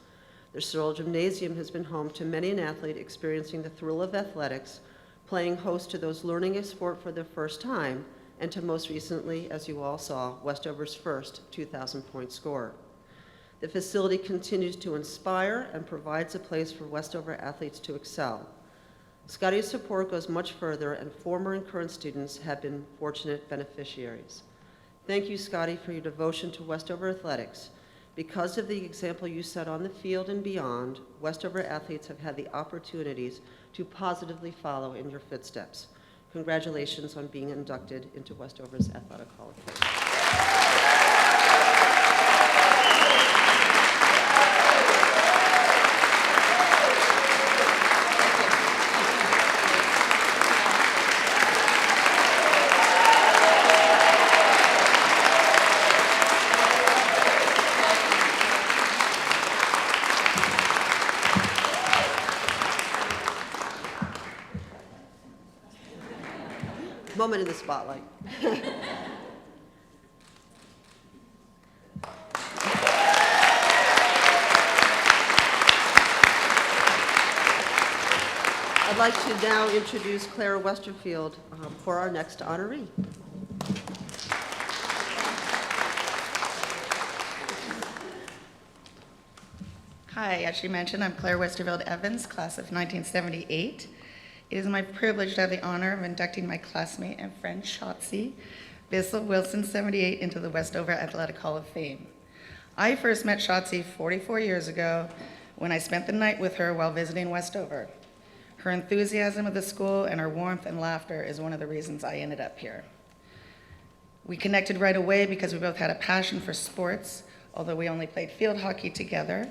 The Searle Gymnasium has been home to many an athlete experiencing the thrill of athletics, playing host to those learning a sport for the first time, and to most recently, as you all saw, Westover's first 2,000-point scorer. The facility continues to inspire and provides a place for Westover athletes to excel. Scotty's support goes much further, and former and current students have been fortunate beneficiaries. Thank you, Scotty, for your devotion to Westover athletics. Because of the example you set on the field and beyond, Westover athletes have had the opportunities to positively follow in your footsteps. Congratulations on being inducted into Westover's Athletic Hall of Fame. Moment in the spotlight. I'd like to now introduce Clara Westerfield for our next honoree. Hi, as she mentioned, I'm Claire Westerfield Evans, class of 1978. It is my privilege to have the honor of inducting my classmate and friend, Shotzi Bissell Wilson, 78, into the Westover Athletic Hall of Fame. I first met Shotzi 44 years ago when I spent the night with her while visiting Westover. Her enthusiasm of the school and her warmth and laughter is one of the reasons I ended up here. We connected right away because we both had a passion for sports. Although we only played field hockey together,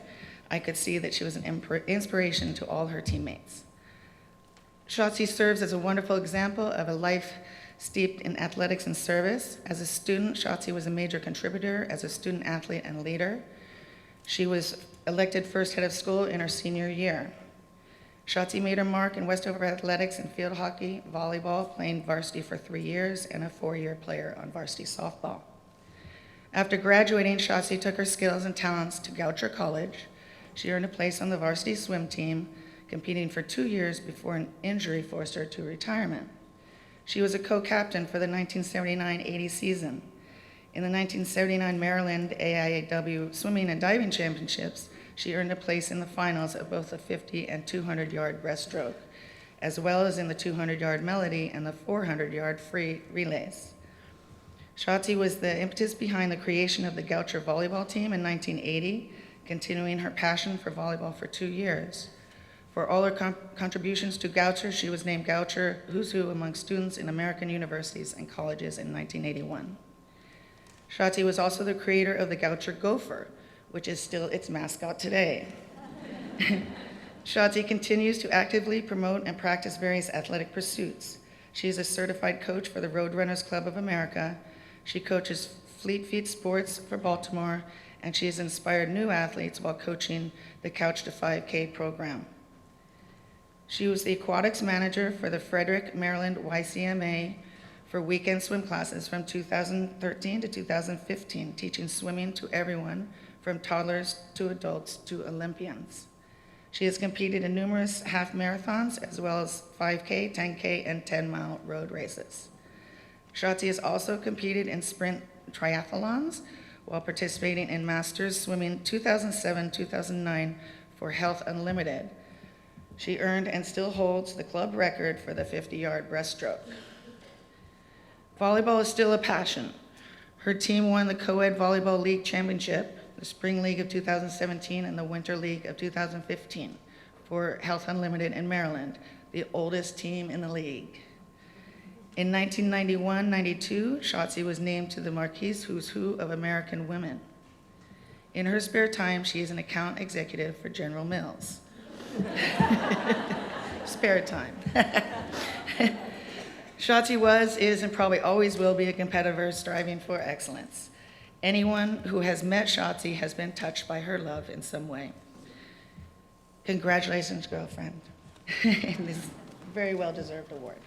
I could see that she was an inspiration to all her teammates. Shotzi serves as a wonderful example of a life steeped in athletics and service. As a student, Shotzi was a major contributor as a student athlete and leader. She was elected first head of school in her senior year. Shotzi made her mark in Westover athletics and field hockey, volleyball, playing varsity for 3 years, and a 4-year player on varsity softball. After graduating, Shotzi took her skills and talents to Goucher College. She earned a place on the varsity swim team, competing for 2 years before an injury forced her to retirement. She was a co-captain for the 1979-80 season. In the 1979 Maryland AIAW Swimming and Diving Championships, she earned a place in the finals of both the 50 and 200-yard breaststroke, as well as in the 200-yard melody and the 400-yard free relays. Shotzi was the impetus behind the creation of the Goucher volleyball team in 1980, continuing her passion for volleyball for 2 years. For all her contributions to Goucher, she was named Goucher Who's Who among students in American universities and colleges in 1981. Shotzi was also the creator of the Goucher Gopher, which is still its mascot today. Shotzi continues to actively promote and practice various athletic pursuits. She is a certified coach for the Roadrunners Club of America. She coaches Fleet Feet Sports for Baltimore, and she has inspired new athletes while coaching the Couch to 5K program. She was the aquatics manager for the Frederick, Maryland YCMA for weekend swim classes from 2013 to 2015, teaching swimming to everyone from toddlers to adults to Olympians. She has competed in numerous half marathons as well as 5K, 10K, and 10-mile road races. Shotzi has also competed in sprint triathlons while participating in Masters Swimming 2007-2009 for Health Unlimited. She earned and still holds the club record for the 50-yard breaststroke. Volleyball is still a passion. Her team won the Co-Ed Volleyball League Championship, the Spring League of 2017, and the Winter League of 2015 for Health Unlimited in Maryland, the oldest team in the league. In 1991-92, Shotzi was named to the Marquise Who's Who of American Women. In her spare time, she is an account executive for General Mills. Spare time. Shotzi was, is, and probably always will be a competitor striving for excellence. Anyone who has met Shotzi has been touched by her love in some way. Congratulations, girlfriend. This very well-deserved award.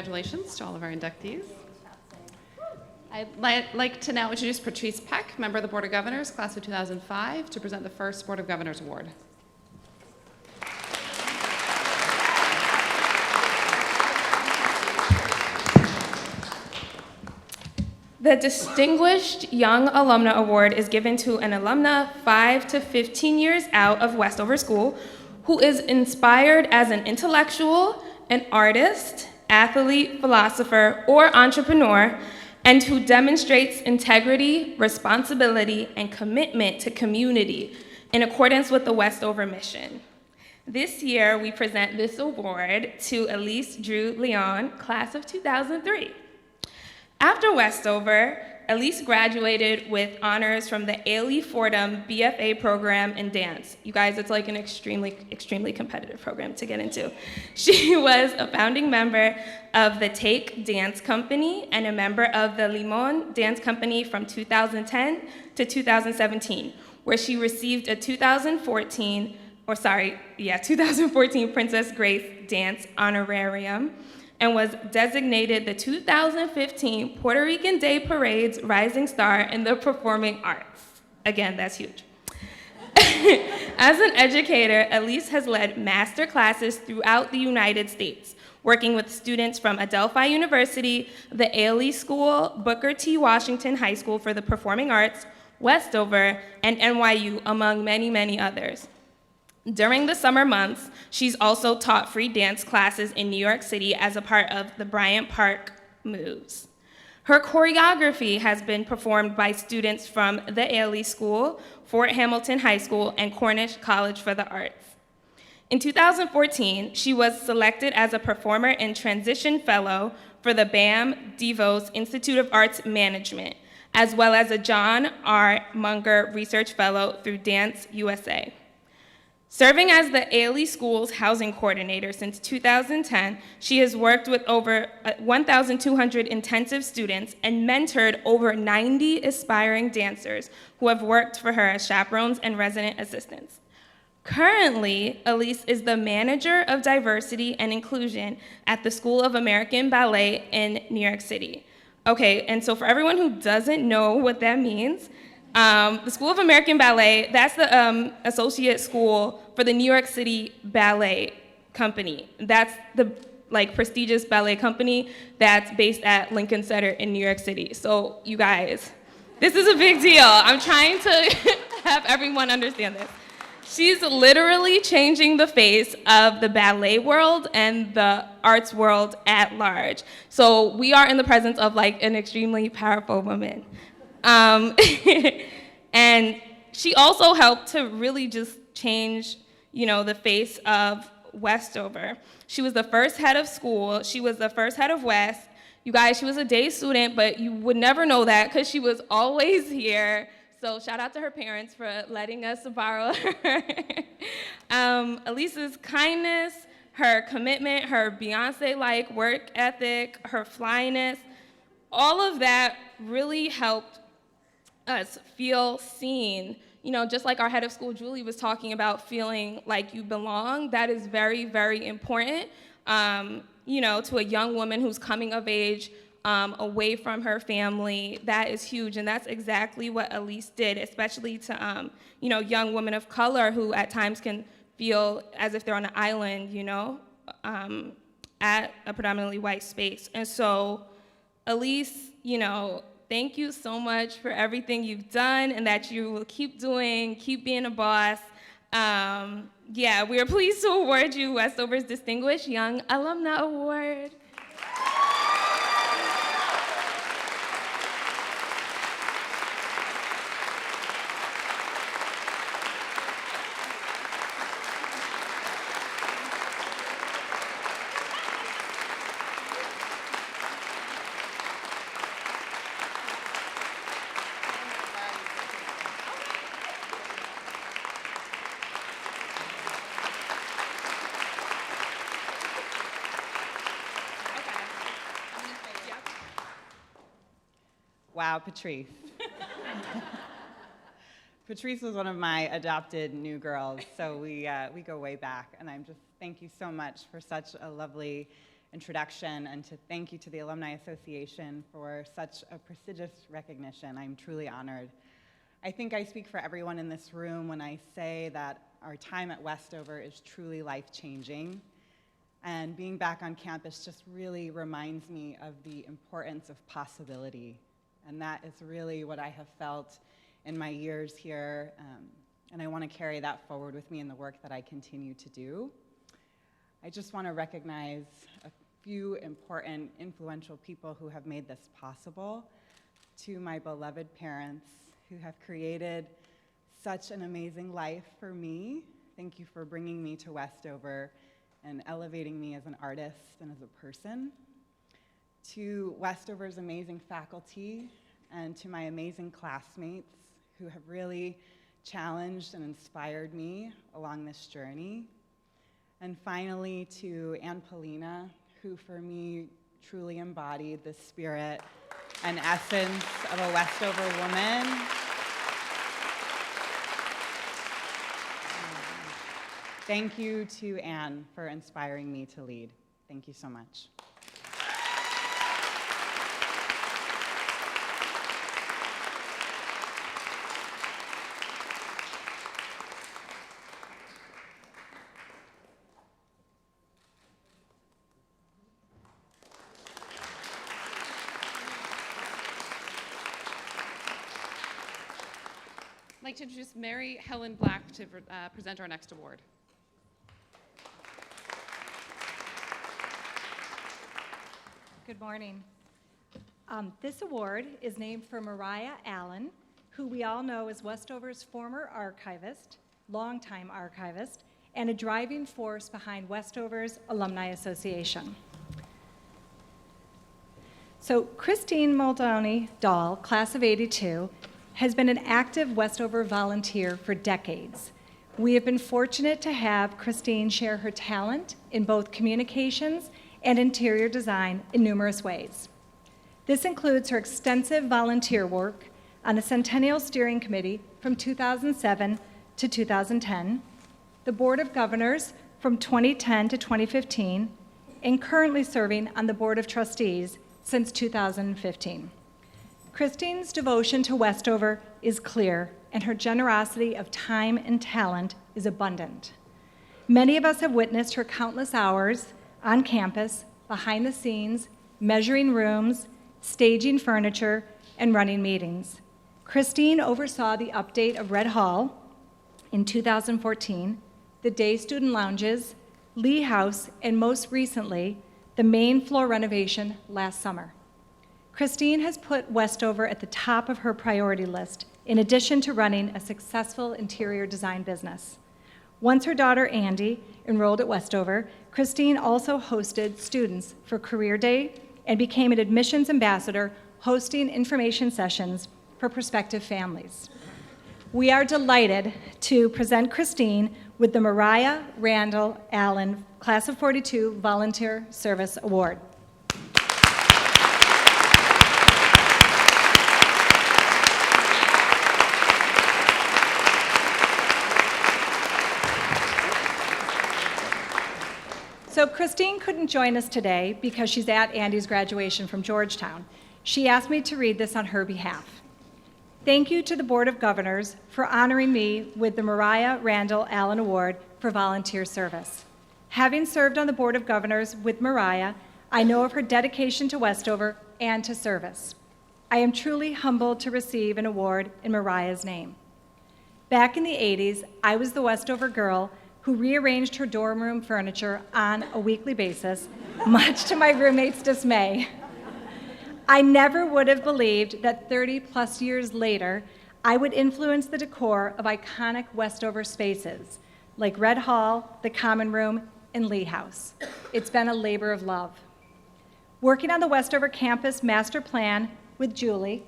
Congratulations to all of our inductees. I'd like to now introduce Patrice Peck, member of the Board of Governors, class of 2005, to present the first Board of Governors Award. The Distinguished Young Alumna Award is given to an alumna 5 to 15 years out of Westover School who is inspired as an intellectual, an artist, athlete, philosopher, or entrepreneur, and who demonstrates integrity, responsibility, and commitment to community in accordance with the Westover mission. This year, we present this award to Elise Drew Leon, class of 2003. After Westover, Elise graduated with honors from the Ailey Fordham BFA program in dance. You guys, it's like an extremely competitive program to get into. She was a founding member of the Take Dance Company and a member of the Limon Dance Company from 2010 to 2017, where she received a 2014 Princess Grace Dance Honorarium, and was designated the 2015 Puerto Rican Day Parade's Rising Star in the Performing Arts. Again, that's huge. As an educator, Elise has led master classes throughout the United States, working with students from Adelphi University, the Ailey School, Booker T. Washington High School for the Performing Arts, Westover, and NYU, among many, many others. During the summer months, she's also taught free dance classes in New York City as a part of the Bryant Park Moves. Her choreography has been performed by students from the Ailey School, Fort Hamilton High School, and Cornish College for the Arts. In 2014, she was selected as a Performer in Transition Fellow for the BAM DeVos Institute of Arts Management, as well as a John R. Munger Research Fellow through Dance USA. Serving as the Ailey School's housing coordinator since 2010, she has worked with over 1,200 intensive students and mentored over 90 aspiring dancers who have worked for her as chaperones and resident assistants. Currently, Elise is the manager of diversity and inclusion at the School of American Ballet in New York City. Okay, and so for everyone who doesn't know what that means, the School of American Ballet, that's the associate school for the New York City Ballet Company. That's the prestigious ballet company that's based at Lincoln Center in New York City. So you guys, this is a big deal. I'm trying to have everyone understand this. She's literally changing the face of the ballet world and the arts world at large. So we are in the presence of an extremely powerful woman. And she also helped to really just change, the face of Westover. She was the first head of school. She was the first head of West. You guys, she was a day student, but you would never know that because she was always here. So shout out to her parents for letting us borrow her. Elise's kindness, her commitment, her Beyonce-like work ethic, her flyness, all of that really helped us feel seen. Just like our head of school, Julie, was talking about feeling like you belong. That is very, very important, to a young woman who's coming of age away from her family. That is huge, and that's exactly what Elise did, especially to, young women of color who at times can feel as if they're on an island, at a predominantly white space. And so, Elise, thank you so much for everything you've done and that you will keep doing, keep being a boss. We are pleased to award you Westover's Distinguished Young Alumna Award. Wow, Patrice. Patrice was one of my adopted new girls, so we go way back, and thank you so much for such a lovely introduction and to thank you to the Alumni Association for such a prestigious recognition. I'm truly honored. I think I speak for everyone in this room when I say that our time at Westover is truly life-changing. And being back on campus just really reminds me of the importance of possibility. And that is really what I have felt in my years here. And I want to carry that forward with me in the work that I continue to do. I just want to recognize a few important, influential people who have made this possible. To my beloved parents who have created such an amazing life for me. Thank you for bringing me to Westover and elevating me as an artist and as a person. To Westover's amazing faculty and to my amazing classmates who have really challenged and inspired me along this journey. And finally, to Ann Paulina, who for me truly embodied the spirit and essence of a Westover woman. Thank you to Ann for inspiring me to lead. Thank you so much. I'd like to introduce Mary Helen Black to present our next award. Good morning. This award is named for Mariah Allen, who we all know is Westover's former archivist, longtime archivist, and a driving force behind Westover's Alumni Association. So Christine Muldowney Dahl, class of '82, has been an active Westover volunteer for decades. We have been fortunate to have Christine share her talent in both communications and interior design in numerous ways. This includes her extensive volunteer work on the Centennial Steering Committee from 2007 to 2010, the Board of Governors from 2010 to 2015, and currently serving on the Board of Trustees since 2015. Christine's devotion to Westover is clear, and her generosity of time and talent is abundant. Many of us have witnessed her countless hours on campus, behind the scenes, measuring rooms, staging furniture, and running meetings. Christine oversaw the update of Red Hall in 2014, the day student lounges, Lee House, and most recently, the main floor renovation last summer. Christine has put Westover at the top of her priority list, in addition to running a successful interior design business. Once her daughter Andy enrolled at Westover, Christine also hosted students for Career Day and became an admissions ambassador, hosting information sessions for prospective families. We are delighted to present Christine with the Mariah Randall Allen Class of '42 Volunteer Service Award. So Christine couldn't join us today because she's at Andy's graduation from Georgetown. She asked me to read this on her behalf. Thank you to the Board of Governors for honoring me with the Mariah Randall Allen Award for volunteer service. Having served on the Board of Governors with Mariah, I know of her dedication to Westover and to service. I am truly humbled to receive an award in Mariah's name. Back in the 80s, I was the Westover girl who rearranged her dorm room furniture on a weekly basis, much to my roommate's dismay. I never would have believed that 30+ years later, I would influence the decor of iconic Westover spaces, like Red Hall, the Common Room, and Lee House. It's been a labor of love. Working on the Westover campus master plan with Julie,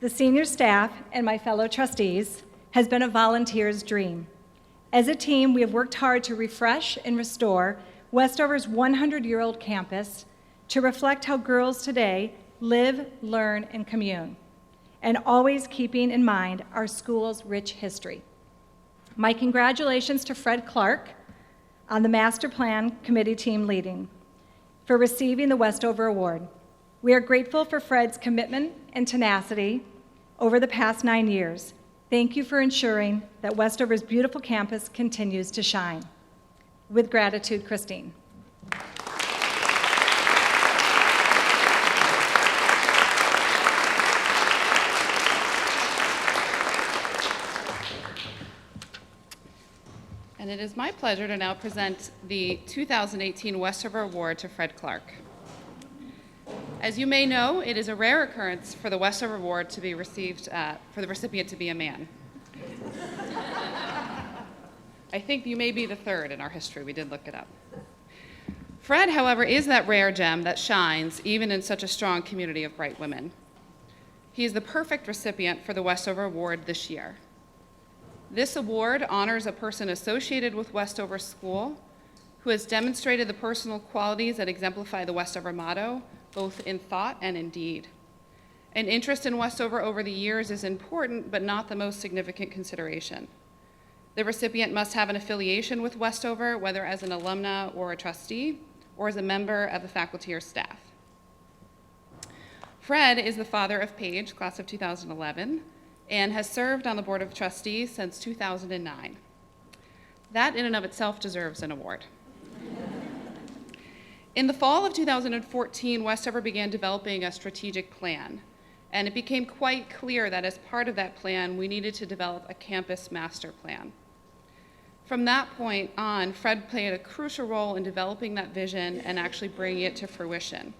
the senior staff, and my fellow trustees has been a volunteer's dream. As a team, we have worked hard to refresh and restore Westover's 100-year-old campus to reflect how girls today live, learn, and commune, and always keeping in mind our school's rich history. My congratulations to Fred Clark on the master plan committee team leading. for receiving the Westover Award. We are grateful for Fred's commitment and tenacity over the past 9 years. Thank you for ensuring that Westover's beautiful campus continues to shine. With gratitude, Christine. And it is my pleasure to now present the 2018 Westover Award to Fred Clark. As you may know, it is a rare occurrence for the Westover Award to be received, for the recipient to be a man. I think you may be the third in our history. We did look it up. Fred, however, is that rare gem that shines even in such a strong community of bright women. He is the perfect recipient for the Westover Award this year. This award honors a person associated with Westover School who has demonstrated the personal qualities that exemplify the Westover motto, both in thought and in deed. An interest in Westover over the years is important, but not the most significant consideration. The recipient must have an affiliation with Westover, whether as an alumna or a trustee, or as a member of the faculty or staff. Fred is the father of Paige, class of 2011, and has served on the Board of Trustees since 2009. That in and of itself deserves an award. In the fall of 2014, Westover began developing a strategic plan, and it became quite clear that as part of that plan, we needed to develop a campus master plan. From that point on, Fred played a crucial role in developing that vision and actually bringing it to fruition.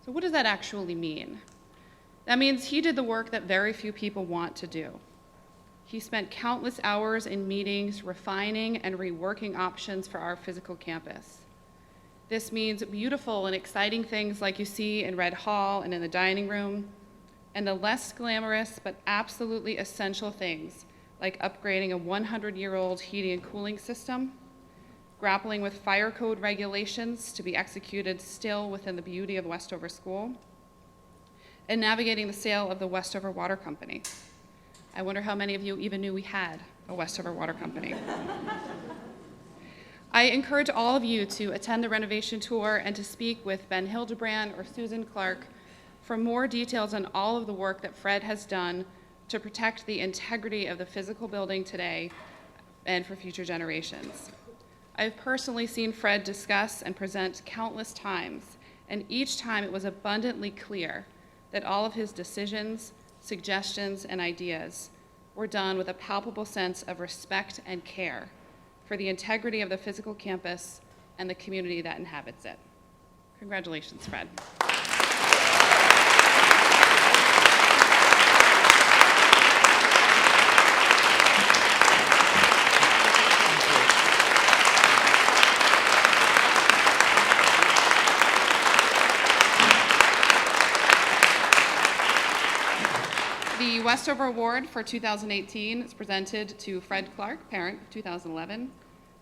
So what does that actually mean? That means he did the work that very few people want to do. He spent countless hours in meetings refining and reworking options for our physical campus. This means beautiful and exciting things like you see in Red Hall and in the dining room, and the less glamorous but absolutely essential things like upgrading a 100-year-old heating and cooling system, grappling with fire code regulations to be executed still within the beauty of Westover School, and navigating the sale of the Westover Water Company. I wonder how many of you even knew we had a Westover Water Company. I encourage all of you to attend the renovation tour and to speak with Ben Hildebrand or Susan Clark for more details on all of the work that Fred has done to protect the integrity of the physical building today and for future generations. I've personally seen Fred discuss and present countless times, and each time it was abundantly clear that all of his decisions, suggestions, and ideas were done with a palpable sense of respect and care for the integrity of the physical campus and the community that inhabits it. Congratulations, Fred. The Westover Award for 2018 is presented to Fred Clark, parent of 2011,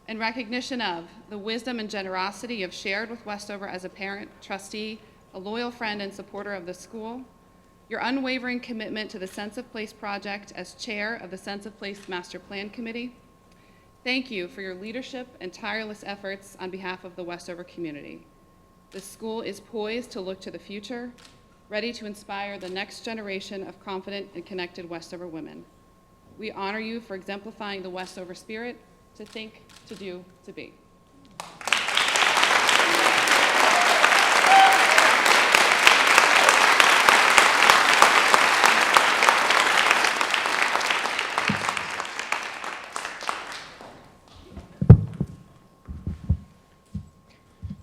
in recognition of the wisdom and generosity you've shared with Westover as a parent, trustee, a loyal friend and supporter of the school, your unwavering commitment to the Sense of Place project as chair of the Sense of Place Master Plan Committee. Thank you for your leadership and tireless efforts on behalf of the Westover community. The school is poised to look to the future, ready to inspire the next generation of confident and connected Westover women. We honor you for exemplifying the Westover spirit, to think, to do, to be.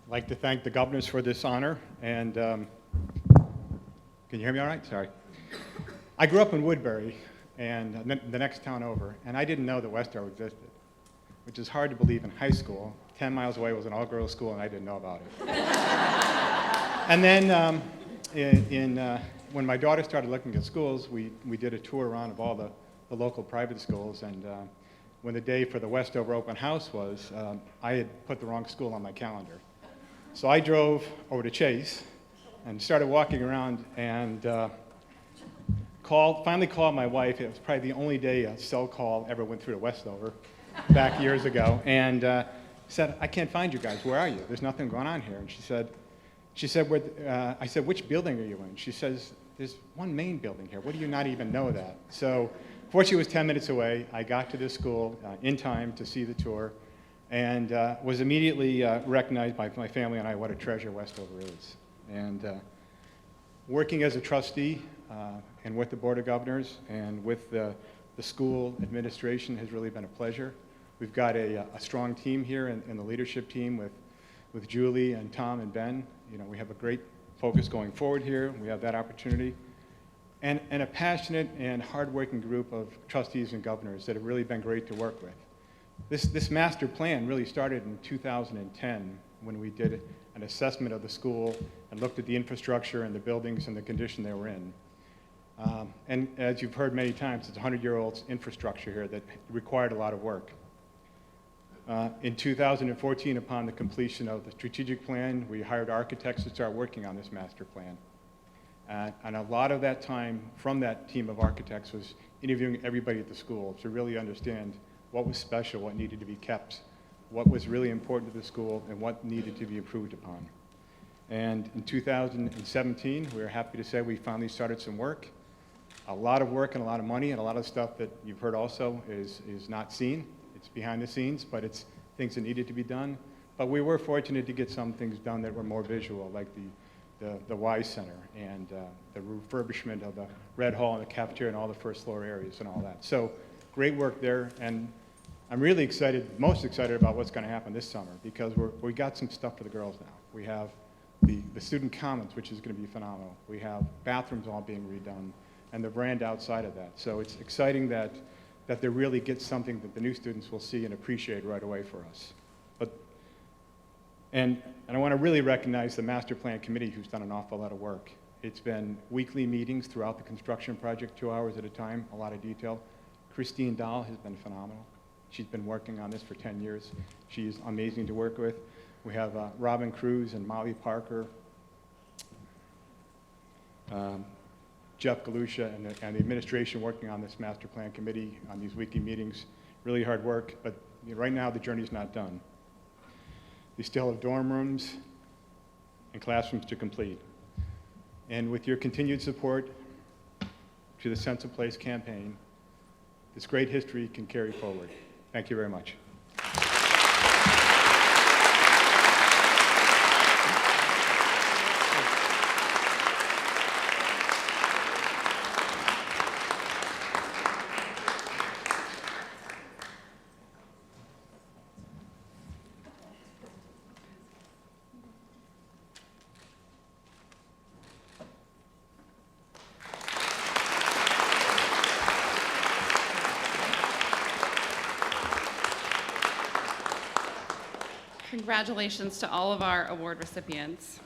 I'd like to thank the governors for this honor, and can you hear me all right? Sorry. I grew up in Woodbury, and the next town over, and I didn't know that Westover existed, which is hard to believe in high school. 10 miles away was an all-girls school, and I didn't know about it. And then when my daughter started looking at schools, we did a tour around of all the local private schools, and when the day for the Westover open house was, I had put the wrong school on my calendar. So I drove over to Chase and started walking around and finally called my wife. It was probably the only day a cell call ever went through to Westover back years ago. And said, I can't find you guys. Where are you? There's nothing going on here. And she said, I said, which building are you in? She says, there's one main building here. What do you not even know that? So fortunately, it was 10 minutes away. I got to the school in time to see the tour and was immediately recognized by my family and I what a treasure Westover is. And working as a trustee and with the Board of Governors and with the school administration has really been a pleasure. We've got a strong team here in the leadership team with Julie and Tom and Ben. You know, we have a great focus going forward here. We have that opportunity. And a passionate and hardworking group of trustees and governors that have really been great to work with. This master plan really started in 2010 when we did an assessment of the school and looked at the infrastructure and the buildings and the condition they were in. And as you've heard many times, it's a 100-year-old infrastructure here that required a lot of work. In 2014, upon the completion of the strategic plan, we hired architects to start working on this master plan. And a lot of that time from that team of architects was interviewing everybody at the school to really understand what was special, what needed to be kept, what was really important to the school, and what needed to be improved upon. And in 2017, we were happy to say we finally started some work. A lot of work and a lot of money and a lot of stuff that you've heard also is not seen. It's behind the scenes, but it's things that needed to be done. But we were fortunate to get some things done that were more visual, like the Y Center and the refurbishment of the Red Hall and the cafeteria and all the first floor areas and all that. So great work there. And I'm really excited, most excited about what's going to happen this summer because we got some stuff for the girls now. We have the student commons, which is going to be phenomenal. We have bathrooms all being redone and the veranda outside of that. So it's exciting that they really get something that the new students will see and appreciate right away for us. And I want to really recognize the Master Plan Committee who's done an awful lot of work. It's been weekly meetings throughout the construction project, 2 hours at a time, a lot of detail. Christine Dahl has been phenomenal. She's been working on this for 10 years. She's amazing to work with. We have Robin Cruz and Molly Parker, Jeff Galusha, and the administration working on this Master Plan Committee on these weekly meetings. Really hard work, but right now the journey's not done. We still have dorm rooms and classrooms to complete. And with your continued support to the Sense of Place campaign, this great history can carry forward. Thank you very much. Congratulations to all of our award recipients.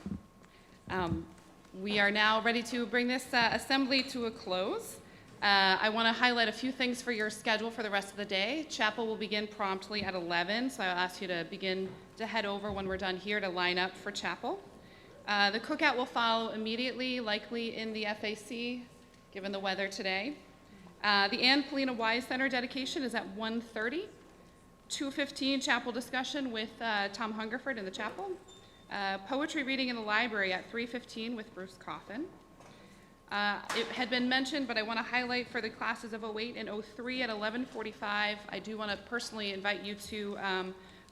We are now ready to bring this assembly to a close. I want to highlight a few things for your schedule for the rest of the day. Chapel will begin promptly at 11, so I'll ask you to begin to head over when we're done here to line up for chapel. The cookout will follow immediately, likely in the FAC, given the weather today. The Ann Polina Wise Center dedication is at 1:30. 2:15 chapel discussion with Tom Hungerford in the chapel. Poetry reading in the library at 3:15 with Bruce Coffin. It had been mentioned, but I want to highlight for the classes of 08 and 03 at 11:45. I do want to personally invite you to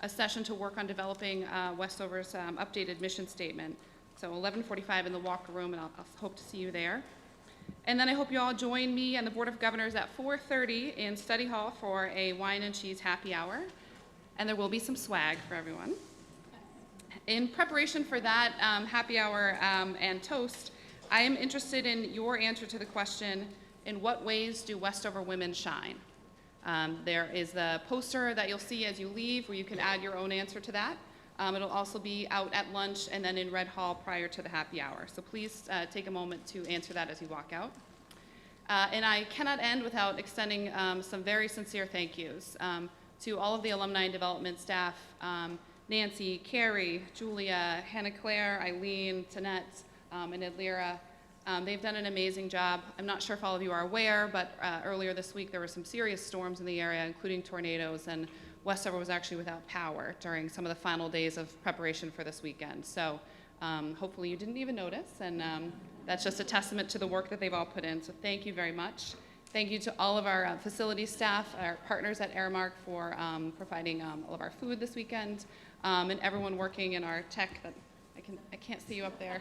a session to work on developing Westover's updated mission statement. So 11:45 in the walk room, and I'll hope to see you there. And then I hope you all join me and the Board of Governors at 4:30 in Study Hall for a wine and cheese happy hour. And there will be some swag for everyone. In preparation for that happy hour and toast, I am interested in your answer to the question, in what ways do Westover women shine? There is the poster that you'll see as you leave where you can add your own answer to that. It'll also be out at lunch and then in Red Hall prior to the happy hour. So please take a moment to answer that as you walk out. And I cannot end without extending some very sincere thank yous to all of the alumni and development staff, Nancy, Carrie, Julia, Hannah Claire, Eileen, Tanette, and Edlira. They've done an amazing job. I'm not sure if all of you are aware, but earlier this week there were some serious storms in the area, including tornadoes, and Westover was actually without power during some of the final days of preparation for this weekend. So hopefully you didn't even notice, and that's just a testament to the work that they've all put in. So thank you very much. Thank you to all of our facility staff, our partners at Airmark for providing all of our food this weekend, and everyone working in our tech that I can't see you up there.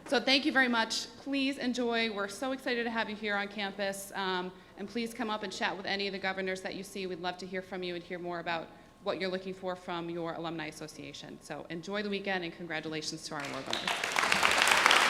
So thank you very much. Please enjoy. We're so excited to have you here on campus. And please come up and chat with any of the governors that you see. We'd love to hear from you and hear more about what you're looking for from your Alumni Association. So enjoy the weekend and congratulations to our award winners.